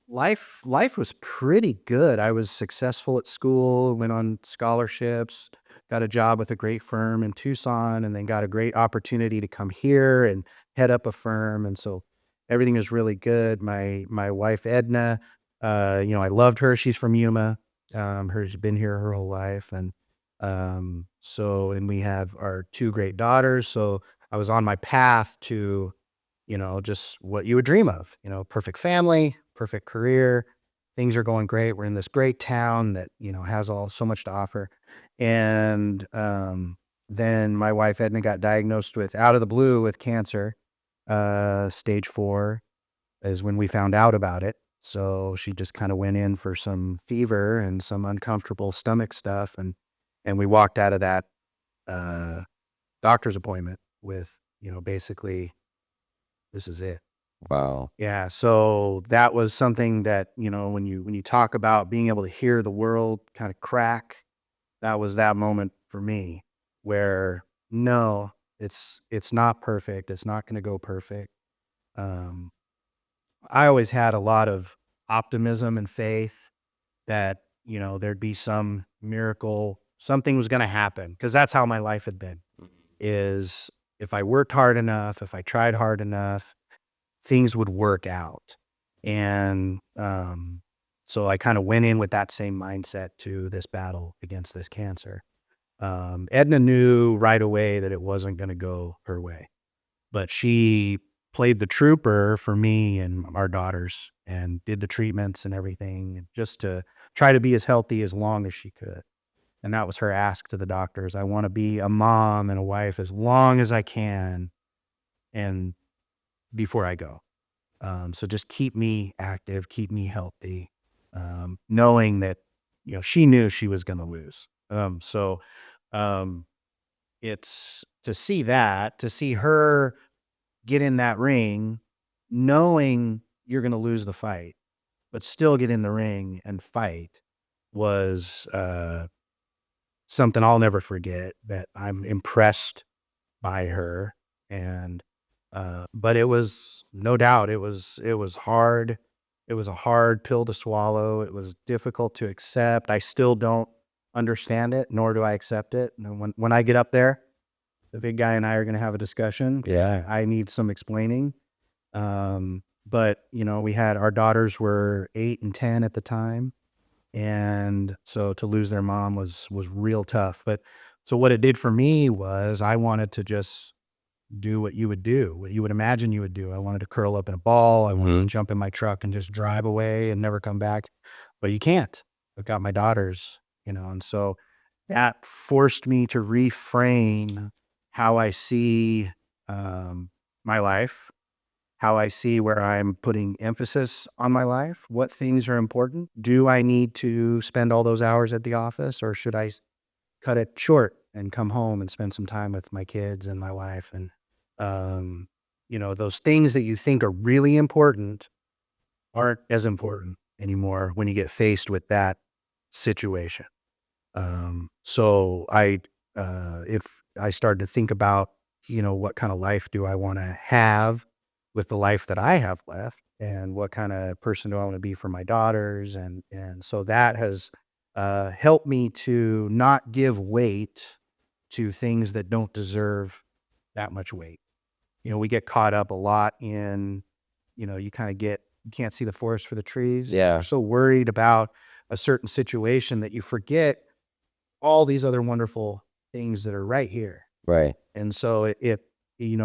life was pretty good. I was successful at school, went on scholarships, got a job with a great firm in Tucson, and then got a great opportunity to come here and head up a firm. And so everything is really good. My wife Edna, I loved her. She's from Yuma. She's been here her whole life, and and we have our two great daughters. So I was on my path to just what you would dream of, perfect family, perfect career. Things are going great. We're in this great town that, has so much to offer. And then my wife Edna got diagnosed with out of the blue with cancer. Stage 4 is when we found out about it. So she just kind of went in for some fever and some uncomfortable stomach stuff. And we walked out of that doctor's appointment with, basically, this is it. Wow. Yeah, so that was something that, when you talk about being able to hear the world kind of crack, that was that moment for me where no, it's not perfect. It's not going to go perfect. I always had a lot of optimism and faith that, there'd be some miracle, something was going to happen, because that's how my life had been, is if I worked hard enough, if I tried hard enough, things would work out. And so I kind of went in with that same mindset to this battle against this cancer. Edna knew right away that it wasn't going to go her way, but she played the trooper for me and our daughters and did the treatments and everything just to try to be as healthy as long as she could. And that was her ask to the doctors. I want to be a mom and a wife as long as I can and before I go. So just keep me active, keep me healthy, knowing that, she knew she was going to lose. It's to see her get in that ring, knowing you're going to lose the fight, but still get in the ring and fight was something I'll never forget, that I'm impressed by her. And but it was no doubt it was hard. It was a hard pill to swallow. It was difficult to accept. I still don't understand it, nor do I accept it. And when I get up there, the big guy and I are going to have a discussion. Yeah. I need some explaining. But we had, our daughters were 8 and 10 at the time. And so to lose their mom was real tough. But so what it did for me was I wanted to just do what you would do, what you would imagine you would do. I wanted to curl up in a ball. I wanted to jump in my truck and just drive away and never come back. But you can't. I've got my daughters, and so that forced me to reframe how I see my life, how I see where I'm putting emphasis on my life, what things are important. Do I need to spend all those hours at the office, or should I cut it short and come home and spend some time with my kids and my wife? And, those things that you think are really important aren't as important anymore when you get faced with that situation. So if I started to think about, what kind of life do I want to have with the life that I have left, and what kind of person do I want to be for my daughters? And so that has helped me to not give weight to things that don't deserve that much weight. We get caught up a lot in, you can't see the forest for the trees. Yeah. You're so worried about a certain situation that you forget all these other wonderful things that are right here. Right. And so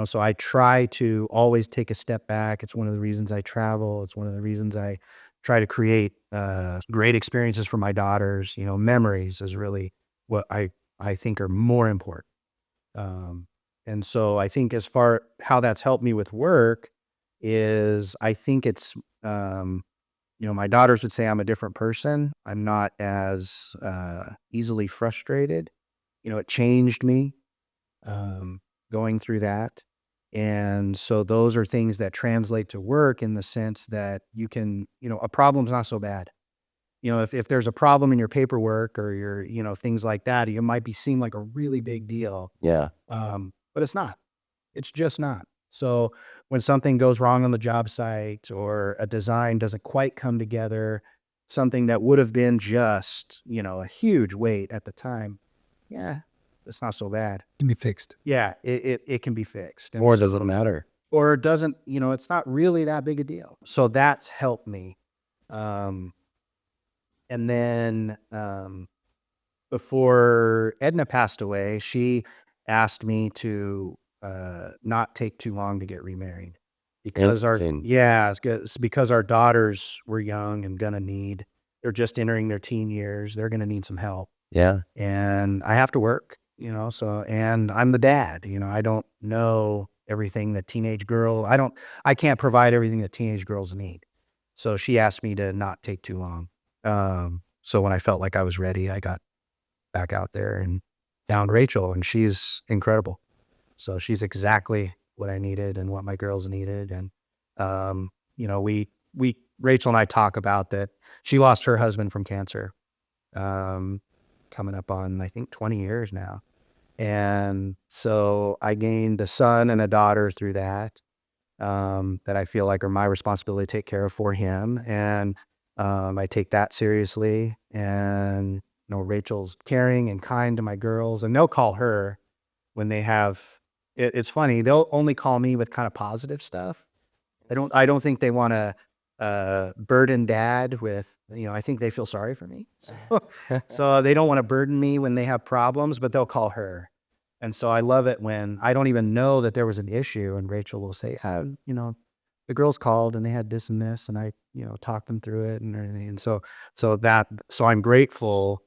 so I try to always take a step back. It's one of the reasons I travel. It's one of the reasons I try to create great experiences for my daughters. Memories is really what I think are more important. And so I think as far how that's helped me with work is, I think it's, my daughters would say I'm a different person. I'm not as easily frustrated. It changed me going through that. And so those are things that translate to work in the sense that you can, a problem's not so bad. if there's a problem in your paperwork or your, things like that, it might be seem like a really big deal. Yeah. But it's not. It's just not. So when something goes wrong on the job site or a design doesn't quite come together, something that would have been just, a huge weight at the time, yeah, it's not so bad. Can be fixed. Yeah, it can be fixed. And Or does it matter? or it doesn't, it's not really that big a deal. So that's helped me. And then before Edna passed away, she asked me to not take too long to get remarried because Interesting. it's because our daughters were young and they're just entering their teen years. They're gonna need some help, Yeah. and I have to work, so, and I'm the dad, I don't know everything that I can't provide everything that teenage girls need. So she asked me to not take too long. So when I felt like I was ready, I got back out there and found Rachel, and she's incredible. So she's exactly what I needed and what my girls needed. And, Rachel and I talk about that. She lost her husband from cancer, coming up on, I think, 20 years now. And so I gained a son and a daughter through that, that I feel like are my responsibility to take care of for him. And, I take that seriously. And, Rachel's caring and kind to my girls, and they'll call her when they have, it's funny. They'll only call me with kind of positive stuff. I don't think they want to burden dad with, I think they feel sorry for me. So they don't want to burden me when they have problems, but they'll call her. And so I love it when I don't even know that there was an issue, and Rachel will say, the girls called and they had this and this, and I, talked them through it and everything. And so I'm grateful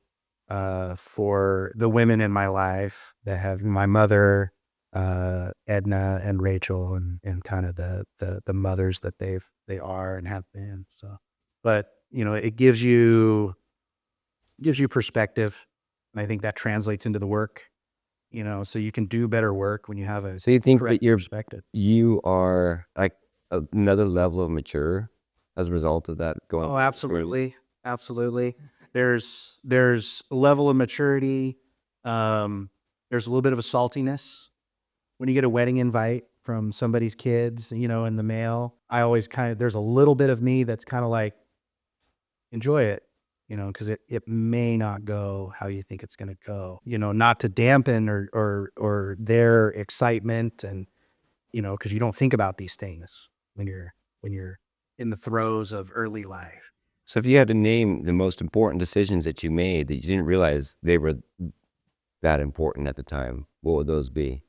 for the women in my life that have my mother, Edna and Rachel, and kind of the mothers that they are and have been. So, but it gives you perspective, and I think that translates into the work. So you can do better work when you have a So you think correct that perspective. you are like another level of mature as a result of that going? Oh, absolutely. Absolutely. There's a level of maturity. There's a little bit of a saltiness when you get a wedding invite from somebody's kids, in the mail. I always there's a little bit of me that's kind of like, enjoy it, because it may not go how you think it's going to go, not to dampen or their excitement, and, because you don't think about these things when you're in the throes of early life. So if you had to name the most important decisions that you made that you didn't realize they were that important at the time, what would those be?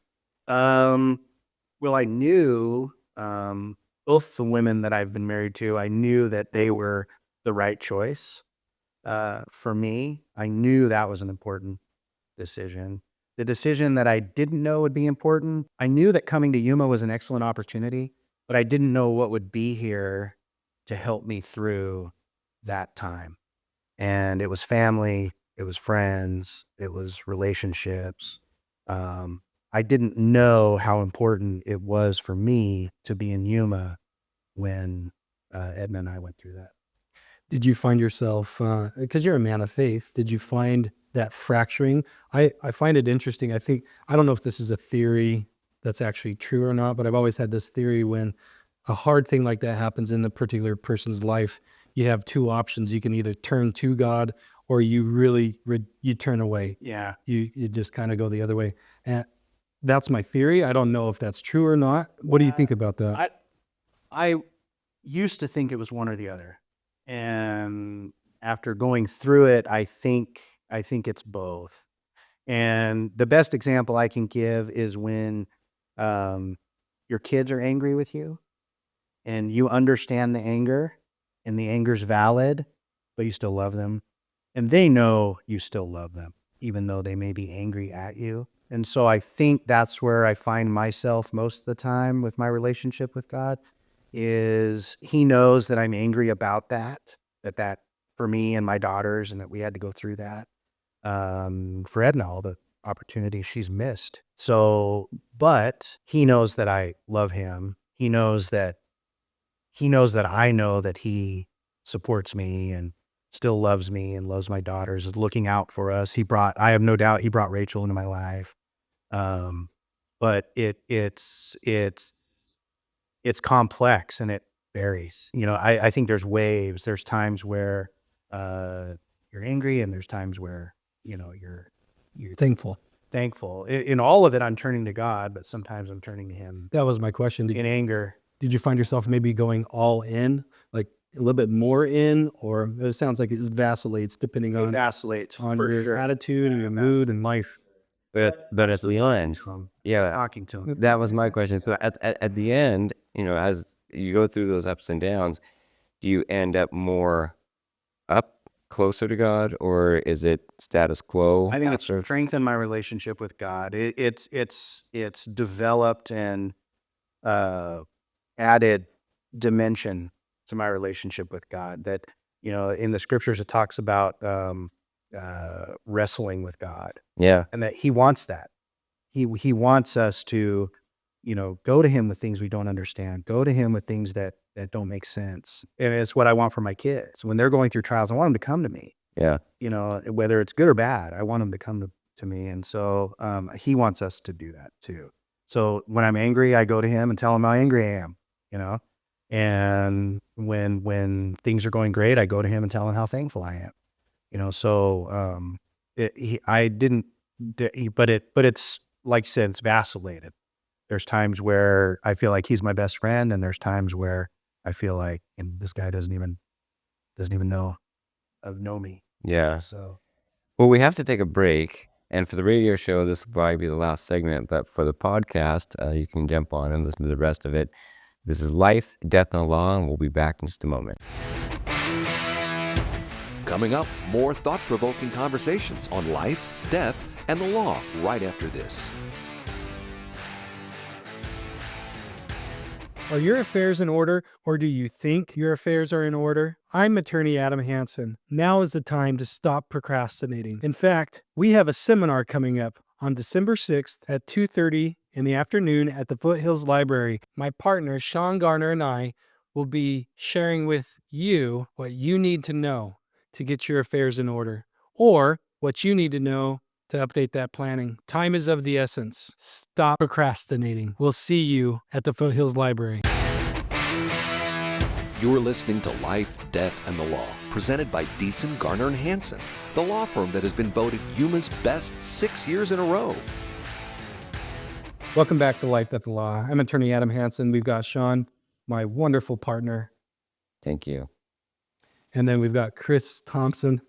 Well, I knew both the women that I've been married to, I knew that they were the right choice for me. I knew that was an important decision. The decision that I didn't know would be important, I knew that coming to Yuma was an excellent opportunity, but I didn't know what would be here to help me through that time. And it was family, it was friends, it was relationships. I didn't know how important it was for me to be in Yuma when Edna and I went through that. Did you find yourself, because you're a man of faith, did you find that fracturing? I find it interesting. I don't know if this is a theory that's actually true or not, but I've always had this theory: when a hard thing like that happens in a particular person's life, you have two options. You can either turn to God, or you really, you turn away. Yeah. You just kind of go the other way. And that's my theory. I don't know if that's true or not. What do you think about that? I used to think it was one or the other. And after going through it, I think it's both. And the best example I can give is when your kids are angry with you and you understand the anger and the anger's valid, but you still love them. And they know you still love them, even though they may be angry at you. And so I think that's where I find myself most of the time with my relationship with God, is he knows that I'm angry about that for me and my daughters, and that we had to go through that. For Edna, all the opportunities she's missed. So, but he knows that I love him. He knows that I know that he supports me. And still loves me and loves my daughters, is looking out for us. I have no doubt he brought Rachel into my life. But it's complex and it varies. I think there's waves. There's times where you're angry, and there's times where you're Thankful. thankful. In all of it, I'm turning to God, but sometimes I'm turning to Him That was my question. in anger. Did you find yourself maybe going all in, like a little bit more in, or it sounds like it vacillates depending It on vacillates on for your sure. attitude and your mood and life? But at the end, yeah, Talking to Him. that was my question. So at the end, as you go through those ups and downs, do you end up more up, closer to God, or is it status quo? I think it's strengthened my relationship with God. It's developed and added dimension to my relationship with God. That in the scriptures it talks about wrestling with God, Yeah, and that He wants that. He wants us to go to Him with things we don't understand. Go to Him with things that don't make sense. And it's what I want for my kids when they're going through trials. I want them to come to me. yeah. Whether it's good or bad, I want them to come to me. And so He wants us to do that too. So when I'm angry, I go to Him and tell Him how angry I am, and when things are going great, I go to Him and tell Him how thankful I am, so but it's like you said, it's vacillated. There's times where I feel like He's my best friend, and there's times where I feel like this guy doesn't even know me. Yeah. So Well, we have to take a break. And for the radio show, this will probably be the last segment. But for the podcast, you can jump on and listen to the rest of it. This is Life, Death, and the Law, and we'll be back in just a moment. Coming up, more thought-provoking conversations on life, death, and the law right after this. Are your affairs in order, or do you think your affairs are in order? I'm attorney Adam Hansen. Now is the time to stop procrastinating. In fact, we have a seminar coming up on December 6th at 2:30 in the afternoon at the Foothills Library. My partner, Shawn, Garner, and I will be sharing with you what you need to know to get your affairs in order, or what you need to know to update that planning. Time is of the essence. Stop procrastinating. We'll see you at the Foothills Library. You're listening to Life, Death, and the Law, presented by Deason, Garner, and Hansen, the law firm that has been voted Yuma's best 6 years in a row. Welcome back to Life, Death, and Law. I'm attorney Adam Hansen. We've got Shawn, my wonderful partner, Thank you. and then we've got Chris Thompson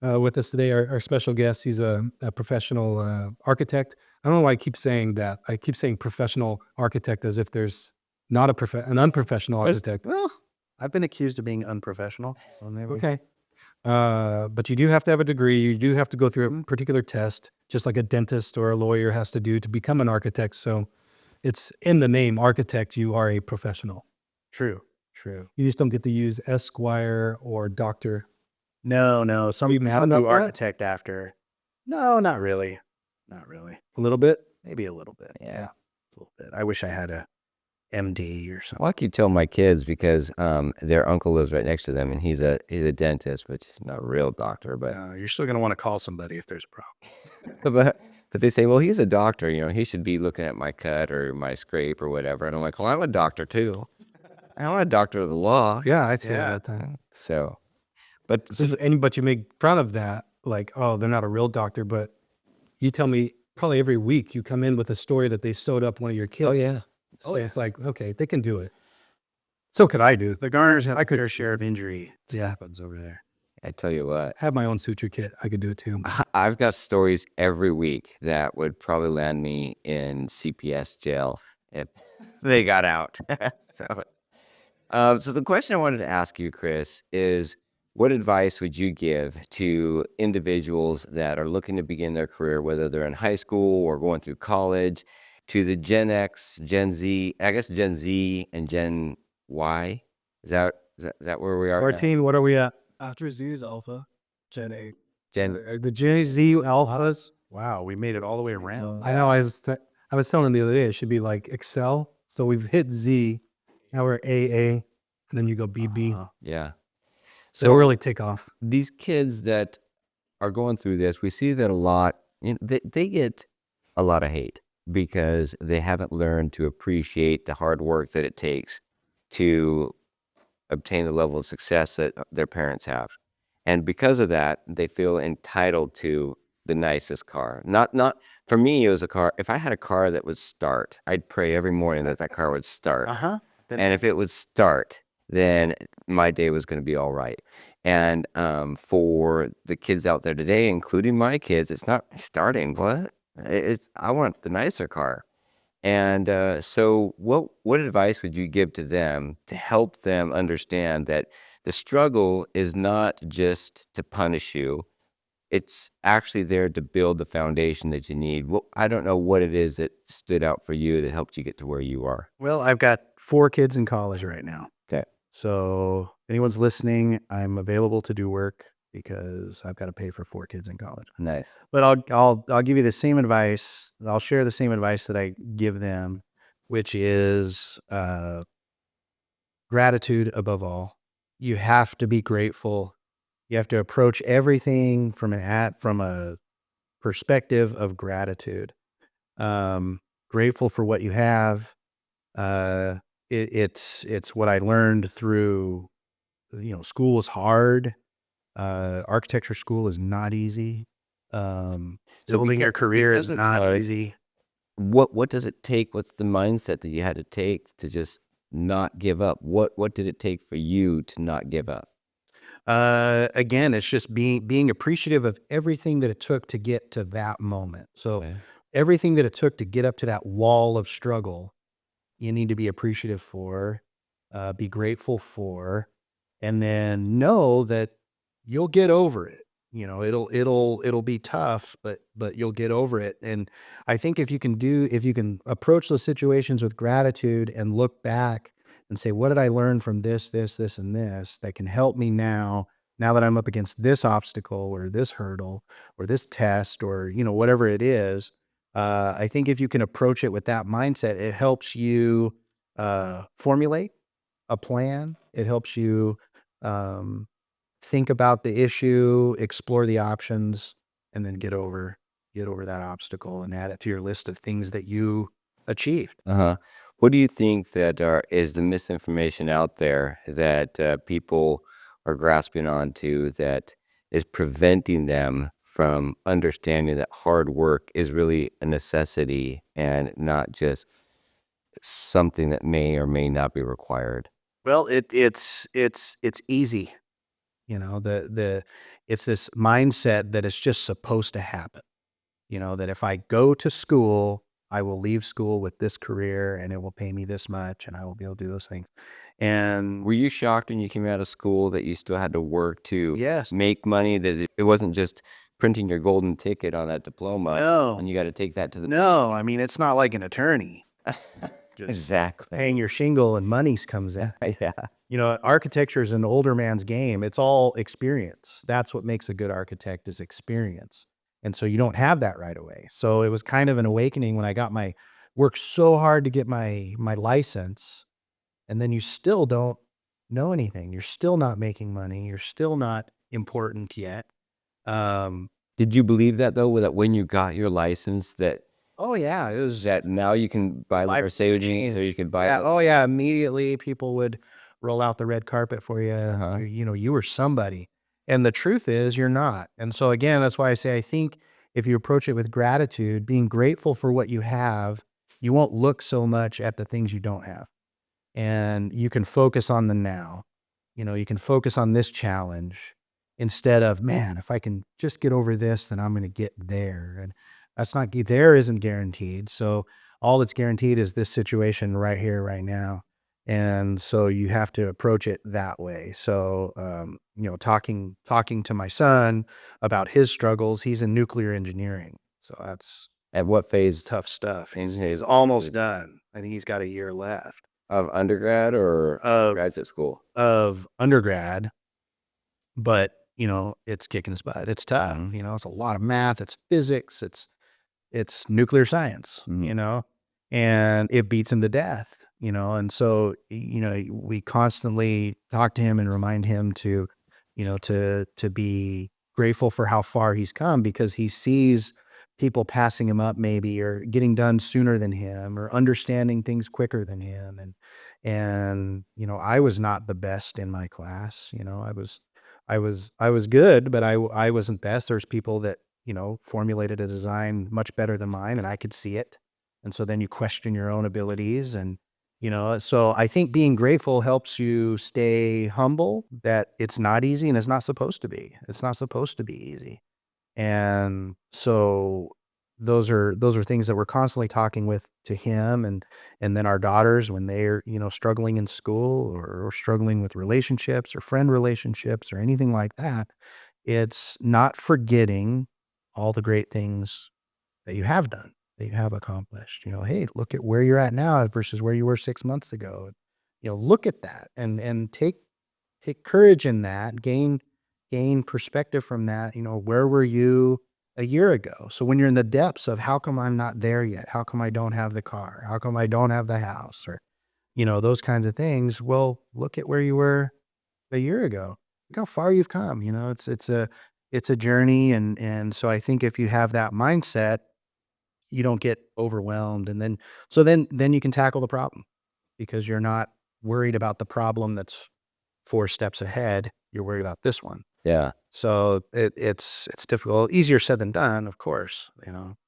with us today, our special guest. He's a professional architect. I don't know why I keep saying that. I keep saying professional architect as if there's not an unprofessional architect. well, I've been accused of being unprofessional. Well, maybe. Okay. But you do have to have a degree. You do have to go through a particular test, just like a dentist or a lawyer has to do to become an architect. So it's in the name architect, you are a professional. True. You just don't get to use Esquire or doctor. No. Some Even people have do that? architect after. No, not really. A little bit. Maybe a little bit. Yeah. A little bit. I wish I had a MD or something. Well, I keep telling my kids because their uncle lives right next to them, and he's a dentist, which is not a real doctor, but You're still going to want to call somebody if there's a problem. but they say, well, he's a doctor, he should be looking at my cut or my scrape or whatever. And I'm like, well, I'm a doctor too. I'm a doctor of the law. Yeah, I see Yeah. that all the time. So, but But you make fun of that, like, oh, they're not a real doctor. But you tell me probably every week you come in with a story that they sewed up one of your kids. oh yeah, So it's like, okay, they can do it. So could I do. The Garners have a fair share of injury. It happens over there. I tell you what, Have my own suture kit. I could do it too. I've got stories every week that would probably land me in CPS jail if they got out. So the question I wanted to ask you, Chris, is what advice would you give to individuals that are looking to begin their career, whether they're in high school or going through college, to the Gen X, Gen Z, I guess Gen Z and Gen Y? Is that where we are? Our now? team, what are we at? After Z is Alpha, Gen A. The Gen Z alphas. Wow, we made it all the way around. I know. I was telling them the other day it should be like Excel. So we've hit Z. Now we're AA, and then you go BB. Uh-huh. Yeah. It'll really take off. These kids that are going through this, we see that a lot. They get a lot of hate because they haven't learned to appreciate the hard work that it takes to obtain the level of success that their parents have. And because of that, they feel entitled to the nicest car. Not for me, it was a car. If I had a car that would start, I'd pray every morning that car would start. And if it would start, then my day was going to be all right. And for the kids out there today, including my kids, it's not starting. What? I want the nicer car. And so what advice would you give to them to help them understand that the struggle is not just to punish you? It's actually there to build the foundation that you need. Well, I don't know what it is that stood out for you that helped you get to where you are. Well, I've got 4 kids in college right now. Okay. So anyone's listening, I'm available to do work because I've got to pay for 4 kids in college. Nice. But I'll give you the same advice. I'll share the same advice that I give them, which is gratitude above all. You have to be grateful. You have to approach everything from a perspective of gratitude. Grateful for what you have. It's what I learned through, school is hard. Architecture school is not easy. Building your career is not easy. What does it take? What's the mindset that you had to take to just not give up? What did it take for you to not give up? Again, it's just being appreciative of everything that it took to get to that moment. So Okay. everything that it took to get up to that wall of struggle, you need to be appreciative for, be grateful for, and then know that you'll get over it. It'll be tough, but you'll get over it. And I think if you can approach those situations with gratitude and look back and say, what did I learn from this, and this that can help me now that I'm up against this obstacle or this hurdle or this test or, whatever it is. I think if you can approach it with that mindset, it helps you formulate a plan. It helps you think about the issue, explore the options, and then get over that obstacle and add it to your list of things that you achieved. Uh-huh. What do you think that is the misinformation out there that people are grasping onto that is preventing them from understanding that hard work is really a necessity and not just something that may or may not be required? Well, it's easy. It's this mindset that it's just supposed to happen. That if I go to school, I will leave school with this career and it will pay me this much and I will be able to do those things. And Were you shocked when you came out of school that you still had to work to yes, make money, that it wasn't just printing your golden ticket on that diploma no, and you got to take that to the no. I mean, it's not like an attorney. Just Exactly. paying your shingle and money's comes in. Yeah. Architecture is an older man's game. It's all experience. That's what makes a good architect is experience. And so you don't have that right away. So it was kind of an awakening when I worked so hard to get my license, and then you still don't know anything. You're still not making money. You're still not important yet. Did you believe that though, that when you got your license that Oh yeah, it was that now you can buy life Mercedes or you could buy yeah, oh yeah, immediately people would roll out the red carpet for you. Uh-huh. You were somebody. And the truth is you're not. And so again, that's why I say I think if you approach it with gratitude, being grateful for what you have, you won't look so much at the things you don't have. And you can focus on the now. You can focus on this challenge instead of, man, if I can just get over this, then I'm going to get there. And there isn't guaranteed. So all that's guaranteed is this situation right here, right now. And so you have to approach it that way. So, talking to my son about his struggles, he's in nuclear engineering. So that's At what phase tough stuff. He's He's almost done. I think he's got a year left of undergrad or graduate school? of undergrad, but it's kicking his butt. It's tough. Mhm. It's a lot of math. It's physics. It's nuclear science. Mhm. And it beats him to death. And so we constantly talk to him and remind him to to be grateful for how far he's come, because he sees people passing him up maybe, or getting done sooner than him, or understanding things quicker than him. And I was not the best in my class. I was good, but I wasn't best. There's people that formulated a design much better than mine, and I could see it. And so then you question your own abilities. And so I think being grateful helps you stay humble, that it's not easy, and it's not supposed to be. It's not supposed to be easy. And so those are things that we're constantly talking with to him, and then our daughters, when they're struggling in school, or struggling with relationships or friend relationships or anything like that. It's not forgetting all the great things that you have done, that you have accomplished. Hey, look at where you're at now versus where you were 6 months ago. Look at that, and take courage in that, gain perspective from that. Where were you a year ago? So when you're in the depths of, how come I'm not there yet? How come I don't have the car? How come I don't have the house? Or, those kinds of things. Well, look at where you were a year ago. Look how far you've come. It's a journey. And so I think if you have that mindset, you don't get overwhelmed. And then you can tackle the problem, because you're not worried about the problem that's 4 steps ahead. You're worried about this one. Yeah. So it's difficult. Easier said than done, of course,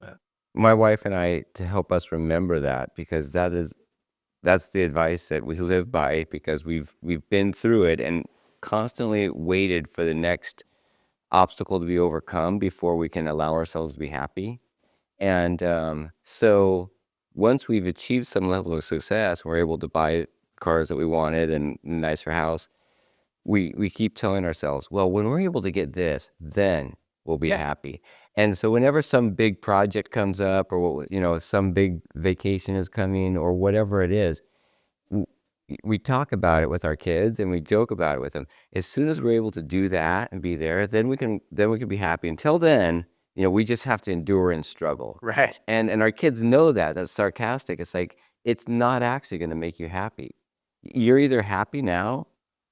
but My wife and I, to help us remember that, because that's the advice that we live by, because we've been through it and constantly waited for the next obstacle to be overcome before we can allow ourselves to be happy. And so once we've achieved some level of success, we're able to buy cars that we wanted and a nicer house. We keep telling ourselves, well, when we're able to get this, then we'll be happy. And so whenever some big project comes up, or some big vacation is coming, or whatever it is, we talk about it with our kids, and we joke about it with them. As soon as we're able to do that and be there, then we can be happy. Until then, we just have to endure and struggle. right. And our kids know that. That's sarcastic. It's like, it's not actually going to make you happy. You're either happy now,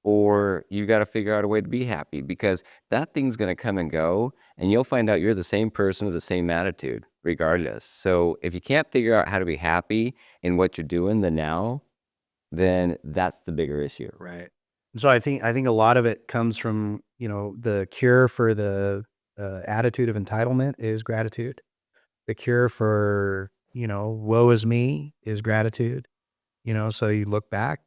or you got to figure out a way to be happy, because that thing's going to come and go, and you'll find out you're the same person with the same attitude regardless. So if you can't figure out how to be happy in what you're doing, the now, then that's the bigger issue. Right. So I think a lot of it comes from, the cure for the attitude of entitlement is gratitude. The cure for, woe is me is gratitude. So you look back,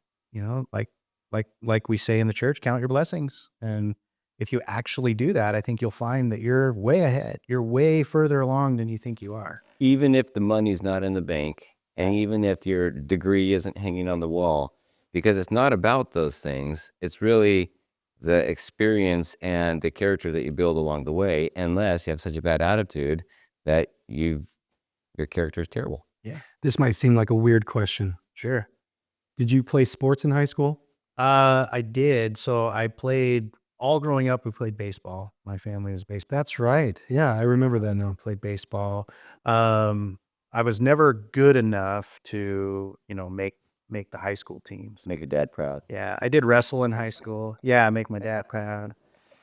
like we say in the church, count your blessings. And if you actually do that, I think you'll find that you're way ahead. You're way further along than you think you are. Even if the money's not in the bank, and even if your degree isn't hanging on the wall, because it's not about those things. It's really the experience and the character that you build along the way, unless you have such a bad attitude that your character is terrible. Yeah. This might seem like a weird question. Sure. Did you play sports in high school? I did. So I played, all growing up, we played baseball. My family was baseball. That's right. Yeah, I remember that now. Played baseball. I was never good enough to, make the high school teams. Make your dad proud. Yeah, I did wrestle in high school. Yeah, make my dad proud.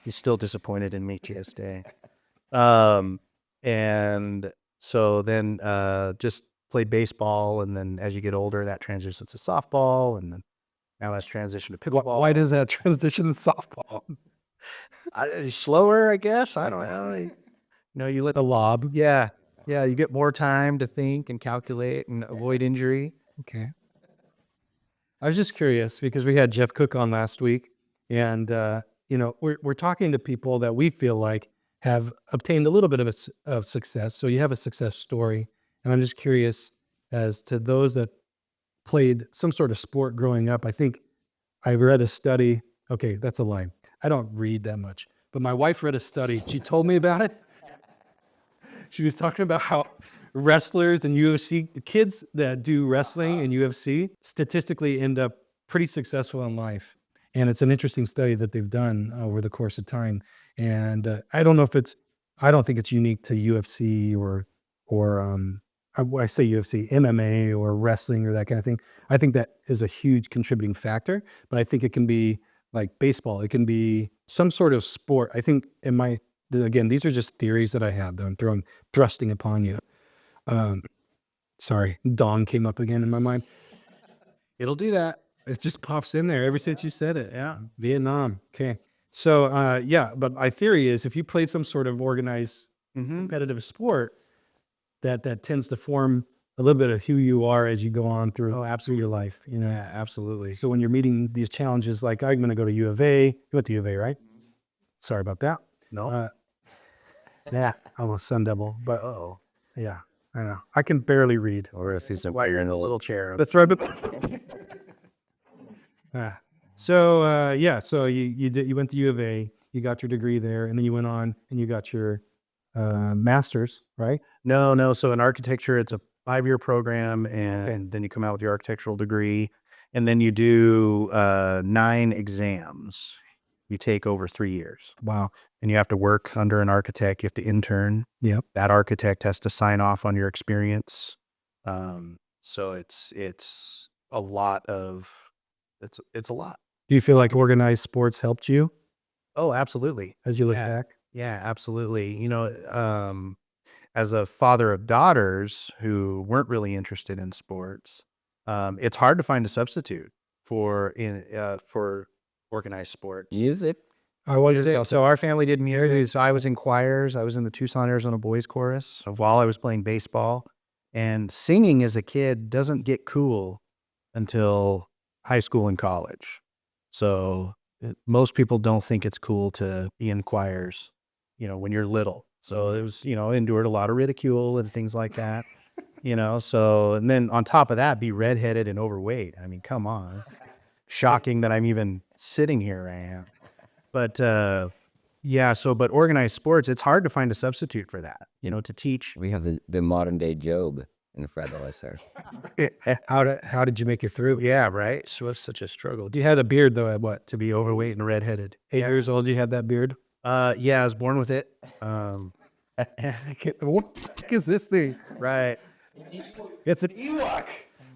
He's still disappointed in me to this day. And so then just played baseball, and then as you get older, that transitions to softball, and then now that's transitioned to pickleball. Why does that transition to softball? Slower, I guess. I don't know. You let The lob. Yeah, you get more time to think and calculate and avoid injury. Okay. I was just curious because we had Jeff Cook on last week, and we're talking to people that we feel like have obtained a little bit of success. So you have a success story, and I'm just curious as to those that played some sort of sport growing up. I think I read a study. Okay, that's a lie. I don't read that much, but my wife read a study. She told me about it. She was talking about how wrestlers and UFC kids that do wrestling and UFC statistically end up pretty successful in life. And it's an interesting study that they've done over the course of time. And I don't think it's unique to UFC or I say UFC, MMA or wrestling or that kind of thing. I think that is a huge contributing factor, but I think it can be like baseball. It can be some sort of sport. I think again, these are just theories that I have that I'm thrusting upon you. Sorry, Dong came up again in my mind. It'll do that. It just pops in there ever since you said it. Yeah. Vietnam. Okay. So, but my theory is if you played some sort of organized competitive sport, that tends to form a little bit of who you are as you go on through your life. You know? Yeah, absolutely. So when you're meeting these challenges, like I'm going to go to U of A. You went to U of A, right? Sorry about that. No. Yeah, I'm a Sun Devil, but yeah, I know. I can barely read. Or a season Why you're in the little chair. That's right. But so you went to U of A, you got your degree there, and then you went on and you got your master's, right? No. So in architecture, it's a 5-year program, and then you come out with your architectural degree, and then you do 9 exams. You take over 3 years. Wow. And you have to work under an architect. You have to intern. Yep. That architect has to sign off on your experience. So it's a lot of it's a lot. Do you feel like organized sports helped you Oh, absolutely. as you look back? Yeah, absolutely. You know, as a father of daughters who weren't really interested in sports, it's hard to find a substitute for organized sports. Music. So our family did music. So I was in choirs. I was in the Tucson, Arizona Boys Chorus while I was playing baseball. And singing as a kid doesn't get cool until high school and college. So most people don't think it's cool to be in choirs, you know, when you're little. So it was, endured a lot of ridicule and things like that, So, and then on top of that, be redheaded and overweight. I mean, come on. Shocking that I'm even sitting here right now. But but organized sports, it's hard to find a substitute for that, to teach. We have the modern day Job in Fred the Lesser. How did you make it through? Yeah, right. So it's such a struggle You had a beard though at what? to be overweight and redheaded. 8 years old, you had that beard? Yeah, I was born with it. What is this thing? Right. It's an Ewok.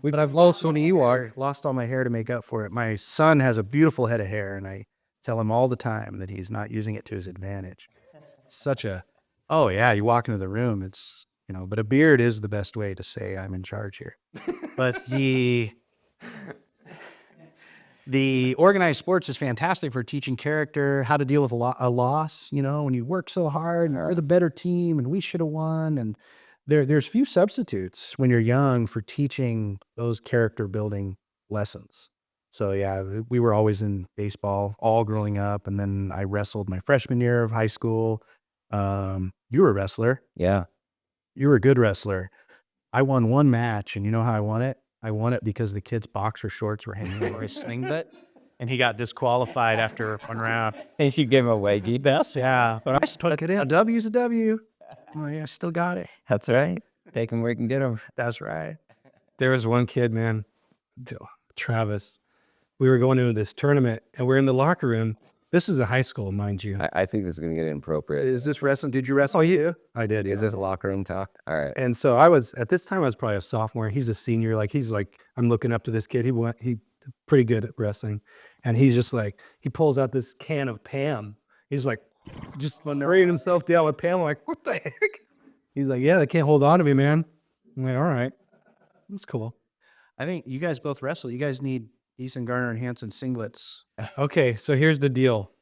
But I've lost on the Ewok, lost all my hair to make up for it. My son has a beautiful head of hair, and I tell him all the time that he's not using it to his advantage. You walk into the room, it's, but a beard is the best way to say I'm in charge here. But the organized sports is fantastic for teaching character, how to deal with a loss, when you work so hard and are the better team and we should have won. And there's few substitutes when you're young for teaching those character building lessons. So yeah, we were always in baseball all growing up. And then I wrestled my freshman year of high school. You were a wrestler. Yeah. You were a good wrestler. I won one match, and you know how I won it? I won it because the kid's boxer shorts were hanging over his singlet, and he got disqualified after one round. And she gave him away, best. Yeah, but I took it in. A W's a W. Oh yeah, I still got it. That's right. Take him where you can get him. That's right. There was one kid, man, Travis. We were going into this tournament, and we're in the locker room. This is a high school, mind you. I think this is going to get inappropriate. Is this wrestling? Did you wrestle? Oh, yeah. I did. Is Yeah. this a locker room talk? All right. And so at this time, I was probably a sophomore. He's a senior. I'm looking up to this kid. He pretty good at wrestling. And he's just he pulls out this can of Pam. He's just bringing himself down with Pam. I'm like, what the heck? He's like, yeah, they can't hold on to me, man. I'm like, all right. That's cool. I think you guys both wrestle. You guys need decent Garner and Hansen singlets. Okay, so here's the deal.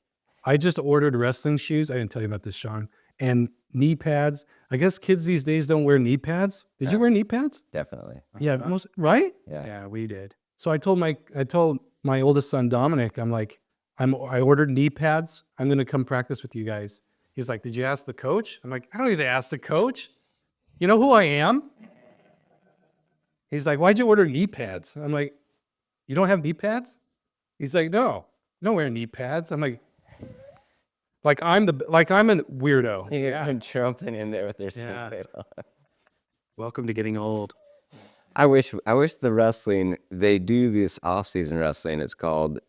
I just ordered wrestling shoes. I didn't tell you about this, Shawn. And knee pads. I guess kids these days don't wear knee pads. Did you wear knee pads? Definitely. Yeah, right? Yeah. Yeah, we did. So I told my oldest son Dominic, I ordered knee pads. I'm gonna come practice with you guys. He's like, did you ask the coach? I'm like, I don't need to ask the coach. You know who I am? He's like, why'd you order knee pads? I'm like, you don't have knee pads? He's like, no, don't wear knee pads. I'm like I'm a weirdo. You're jumping in there with their Yeah. singlet on. Welcome to getting old. I wish the wrestling, they do this off-season wrestling. It's called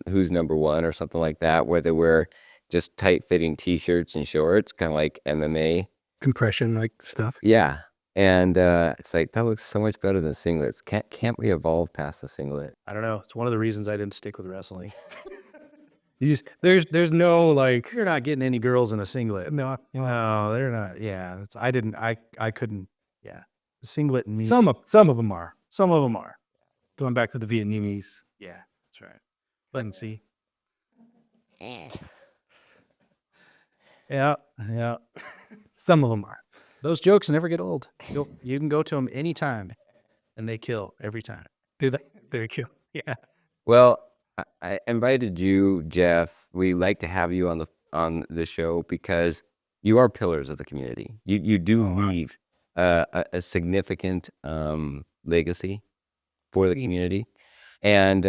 Who's Number One or something like that, where they wear just tight-fitting T-shirts and shorts, kind of like MMA. Compression stuff. Yeah. And it's that looks so much better than singlets. Can't we evolve past the singlet? I don't know. It's one of the reasons I didn't stick with wrestling. There's no like You're not getting any girls in a singlet. no. No, they're not. Yeah, I couldn't. Yeah, the singlet and me. Some of them are. Some of them are. Going back to the Vietnamese. Yeah, that's right. Let and see. Yeah, yeah. Some of them are. Those jokes never get old. You can go to them anytime, and they kill every time. Do that. They're cute. Yeah. Well, I invited you, Jeff. We like to have you on the show because you are pillars of the community. You do leave a significant legacy for the community, and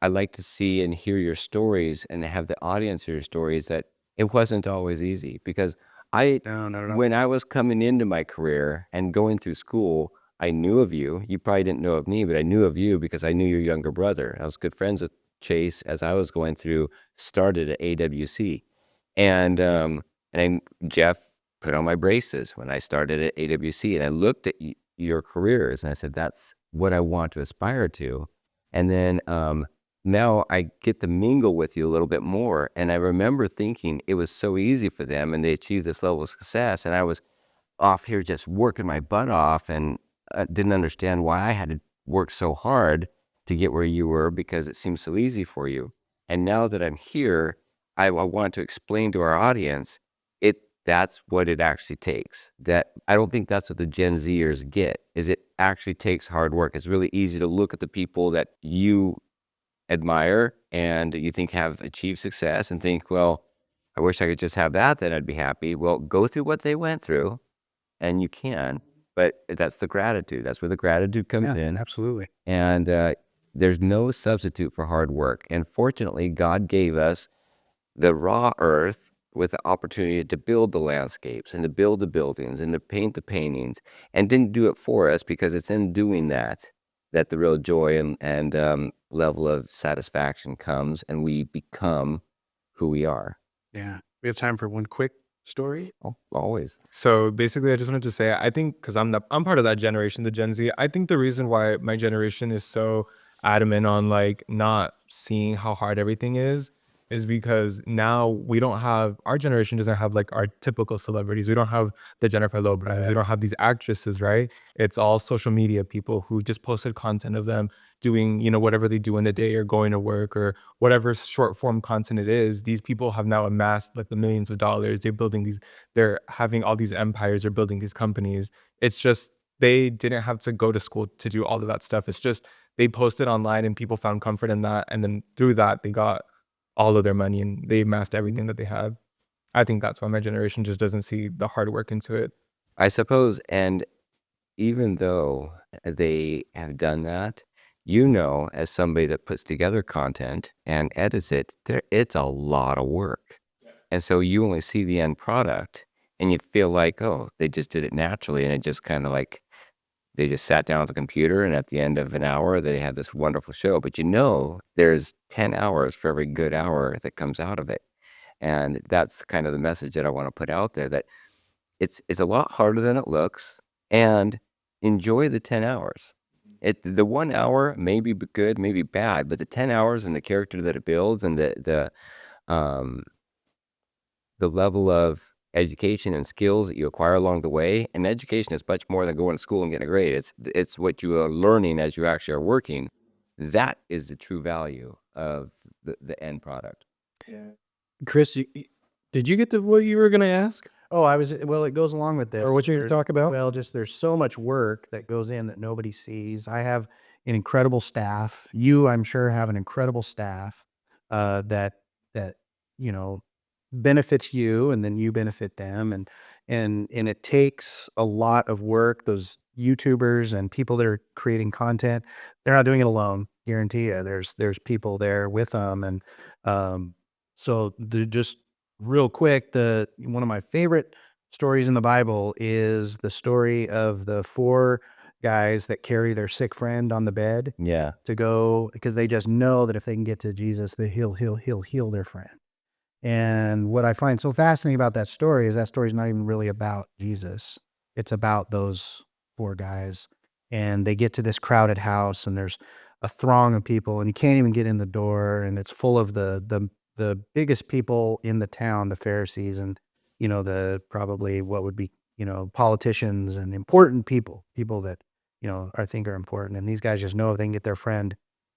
I like to see and hear your stories and have the audience hear your stories. That it wasn't always easy because No. when I was coming into my career and going through school, I knew of you. You probably didn't know of me, but I knew of you because I knew your younger brother. I was good friends with Chase as I was going through, started at AWC. And Jeff put on my braces when I started at AWC. And I looked at your careers and I said, that's what I want to aspire to. And then now I get to mingle with you a little bit more. And I remember thinking it was so easy for them and they achieved this level of success. And I was off here just working my butt off and didn't understand why I had to work so hard to get where you were because it seemed so easy for you. And now that I'm here, I want to explain to our audience, that's what it actually takes. That I don't think that's what the Gen Zers get, is it actually takes hard work. It's really easy to look at the people that you admire and you think have achieved success and think, well, I wish I could just have that, then I'd be happy. Well, go through what they went through and you can, but that's the gratitude. That's where the gratitude comes in. Absolutely. And there's no substitute for hard work. And fortunately, God gave us the raw earth with the opportunity to build the landscapes and to build the buildings and to paint the paintings, and didn't do it for us because it's in doing that the real joy and level of satisfaction comes and we become who we are. Yeah. We have time for one quick story. Always. So basically, I just wanted to say, I think, because I'm part of that generation, the Gen Z. I think the reason why my generation is so adamant on like not seeing how hard everything is because now our generation doesn't have like our typical celebrities. We don't have the Jennifer Lopez. We don't have these actresses, right? It's all social media people who just posted content of them doing, whatever they do in the day or going to work or whatever short form content it is. These people have now amassed like the millions of dollars. They're having all these empires. They're building these companies. It's just, they didn't have to go to school to do all of that stuff. It's just, they posted online and people found comfort in that. And then through that, they got all of their money and they amassed everything that they had. I think that's why my generation just doesn't see the hard work into it. I suppose, and even though they have done that, as somebody that puts together content and edits it, it's a lot of work. And so you only see the end product and you feel like, oh, they just did it naturally. And it just kind of like, they just sat down at the computer and at the end of an hour, they had this wonderful show. But there's 10 hours for every good hour that comes out of it. And that's kind of the message that I want to put out there, that it's a lot harder than it looks, and enjoy the 10 hours. The 1 hour may be good, maybe bad, but the 10 hours and the character that it builds and the level of education and skills that you acquire along the way. And education is much more than going to school and getting a grade. It's what you are learning as you actually are working. That is the true value of the end product. Chris, did you get to what you were going to ask? It goes along with this. Or what you're going to talk about? Well, just there's so much work that goes in that nobody sees. I have an incredible staff. You, I'm sure, have an incredible staff that benefits you, and then you benefit them, and it takes a lot of work. Those YouTubers and people that are creating content, they're not doing it alone. Guarantee you, there's people there with them, and so just real quick, one of my favorite stories in the Bible is the story of the 4 guys that carry their sick friend on the bed. Yeah. To go, because they just know that if they can get to Jesus, that he'll heal their friend. And what I find so fascinating about that story is not even really about Jesus. It's about those 4 guys. And they get to this crowded house and there's a throng of people and you can't even get in the door, and it's full of the the biggest people in the town, the Pharisees, and the probably what would be politicians and important people that I think are important. And these guys just know if they can get their friend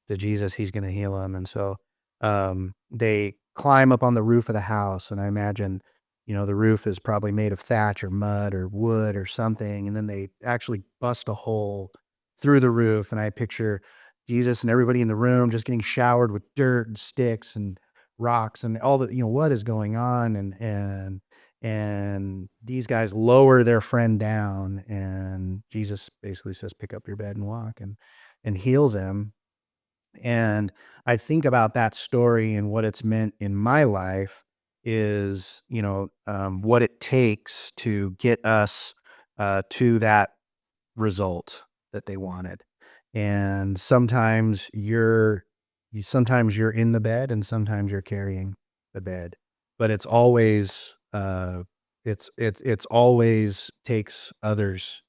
to Jesus, he's going to heal him. And so they climb up on the roof of the house, and I imagine the roof is probably made of thatch or mud or wood or something, and then they actually bust a hole through the roof, and I picture Jesus and everybody in the room just getting showered with dirt and sticks and rocks and all the what is going on, and these guys lower their friend down, and Jesus basically says, pick up your bed and walk, and heals him. And I think about that story and what it's meant in my life is what it takes to get us to that result that they wanted. And sometimes you're in the bed, and sometimes you're carrying the bed, but it's always it's always takes others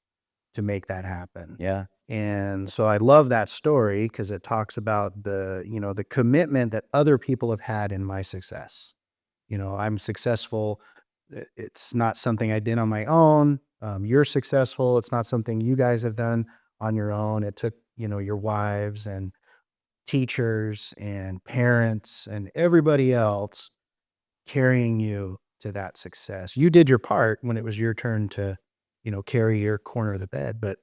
to make that happen. Yeah. And so I love that story because it talks about the commitment that other people have had in my success. I'm successful. It's not something I did on my own. You're successful. It's not something you guys have done on your own. It took, your wives and teachers and parents and everybody else carrying you to that success. You did your part when it was your turn to, carry your corner of the bed, but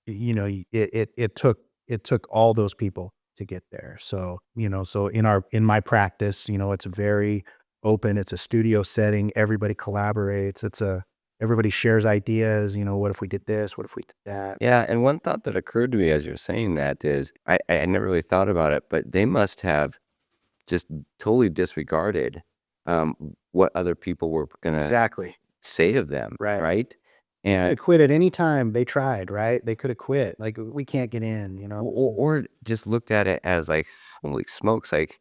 it took all those people to get there. So so in my practice, it's very open. It's a studio setting. Everybody collaborates. Everybody shares ideas. What if we did this? What if we did that? Yeah, and one thought that occurred to me as you're saying that is, I never really thought about it, but they must have just totally disregarded what other people were going to Exactly. say of them, Right. right? They And could quit at any time they tried, right? They could have quit. Like, we can't get in. or just looked at it as like, holy smokes, like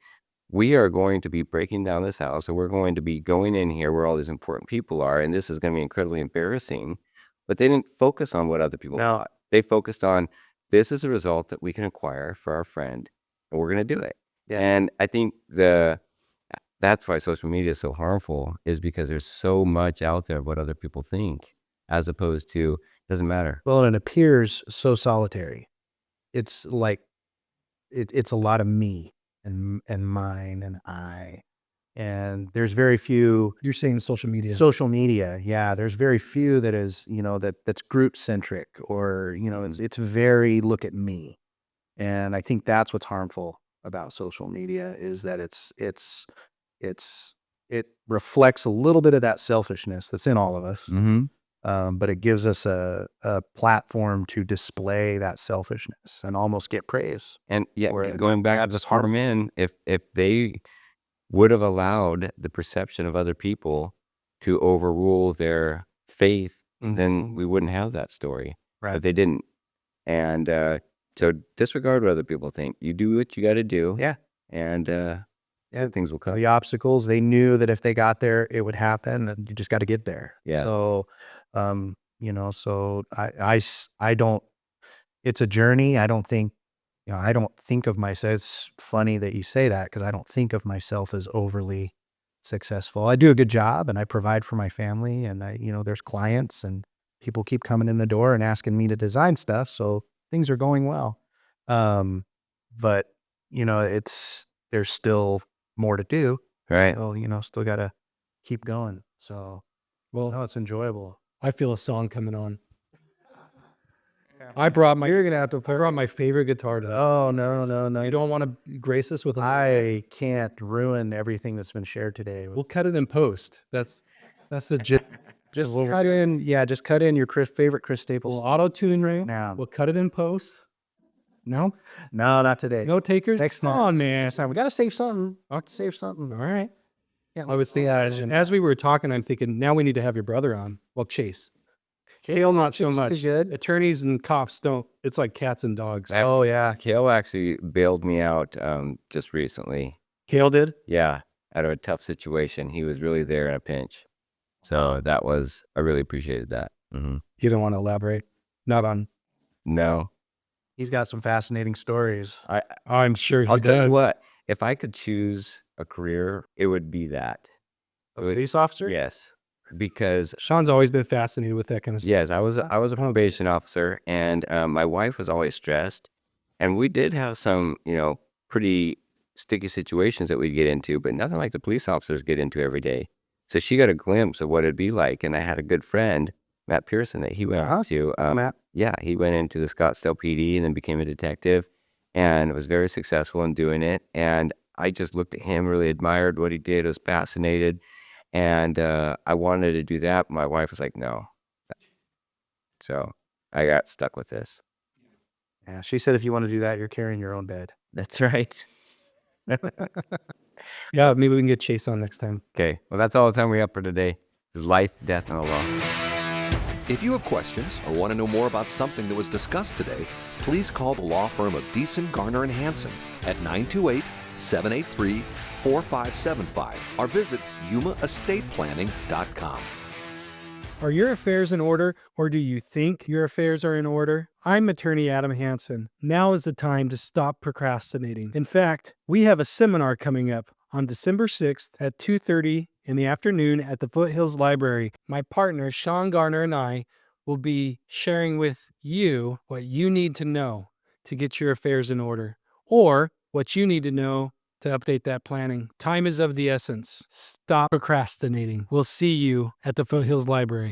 we are going to be breaking down this house, and we're going to be going in here where all these important people are, and this is going to be incredibly embarrassing. But they didn't focus on what other people No. thought. They focused on, this is a result that we can acquire for our friend, and we're going to do it. Yeah. And I think that's why social media is so harmful, is because there's so much out there of what other people think, as opposed to, doesn't matter. Well, and it appears so solitary. It's like it's a lot of me and mine and I, and there's very few. You're saying social media. Social media, yeah. There's very few that is that's group centric, or it's very look at me, and I think that's what's harmful about social media, is that it reflects a little bit of that selfishness that's in all of us. Mm-hmm. But it gives us a platform to display that selfishness and almost get praise. And yeah, Or going back to that's the men, if they would have allowed the perception of other people to overrule their faith, then we wouldn't have that story. Right. But they didn't. And so disregard what other people think. You do what you got to do. Yeah. And things will come. The obstacles, they knew that if they got there, it would happen, and you just got to get there. Yeah. So, so I don't, it's a journey. I don't think, I don't think of myself. It's funny that you say that, because I don't think of myself as overly successful. I do a good job, and I provide for my family, and there's clients, and people keep coming in the door and asking me to design stuff. So things are going well. But there's still more to do. Right. So, still got to keep going. So, Well, no, it's enjoyable. I feel a song coming on. I brought my. You're gonna have to. I brought my favorite guitar today. Oh, no. You don't want to grace us with a. I can't ruin everything that's been shared today. We'll cut it in post. That's the just Cut in. Yeah, just cut in your favorite Chris Staples. We'll auto tune right now. We'll cut it in post. No, No, not today. no takers. Next time. Oh man. Next time. We got to save something. Save something. All right. Yeah. I was thinking, as we were talking, I'm thinking, now we need to have your brother on. Well, Chase. Kale, not so Chase is much. good. Attorneys and cops don't. It's like cats and dogs. Oh, yeah. Kale actually bailed me out just recently. Kale did? Yeah. Out of a tough situation. He was really there in a pinch. So I really appreciated that. Mm-hmm. You don't want to elaborate? Not on. No. He's got some fascinating stories. I'm sure he I'll tell does. you what, if I could choose a career, it would be that. A police officer? Yes, because Shawn's always been fascinated with that kind of stuff. yes, I was a probation officer, and my wife was always stressed, and we did have some, pretty sticky situations that we'd get into, but nothing like the police officers get into every day. So she got a glimpse of what it'd be like, and I had a good friend, Matt Pearson, that he went to. Matt. Yeah, he went into the Scottsdale PD and then became a detective, and was very successful in doing it. And I just looked at him, really admired what he did, was fascinated, and I wanted to do that. My wife was like, no. So I got stuck with this. Yeah, she said if you want to do that, you're carrying your own bed. That's right. Yeah, maybe we can get Chase on next time. Okay, well, that's all the time we have for today. This is Life, Death, and the Law. If you have questions or want to know more about something that was discussed today, please call the law firm of Deason, Garner, and Hansen at 928-783-4575 or visit yumaestateplanning.com. Are your affairs in order, or do you think your affairs are in order? I'm attorney Adam Hansen. Now is the time to stop procrastinating. In fact, we have a seminar coming up on December 6th at 2:30 in the afternoon at the Foothills Library. My partner, Shawn Garner, and I will be sharing with you what you need to know to get your affairs in order, or what you need to know to update that planning. Time is of the essence. Stop procrastinating. We'll see you at the Foothills Library.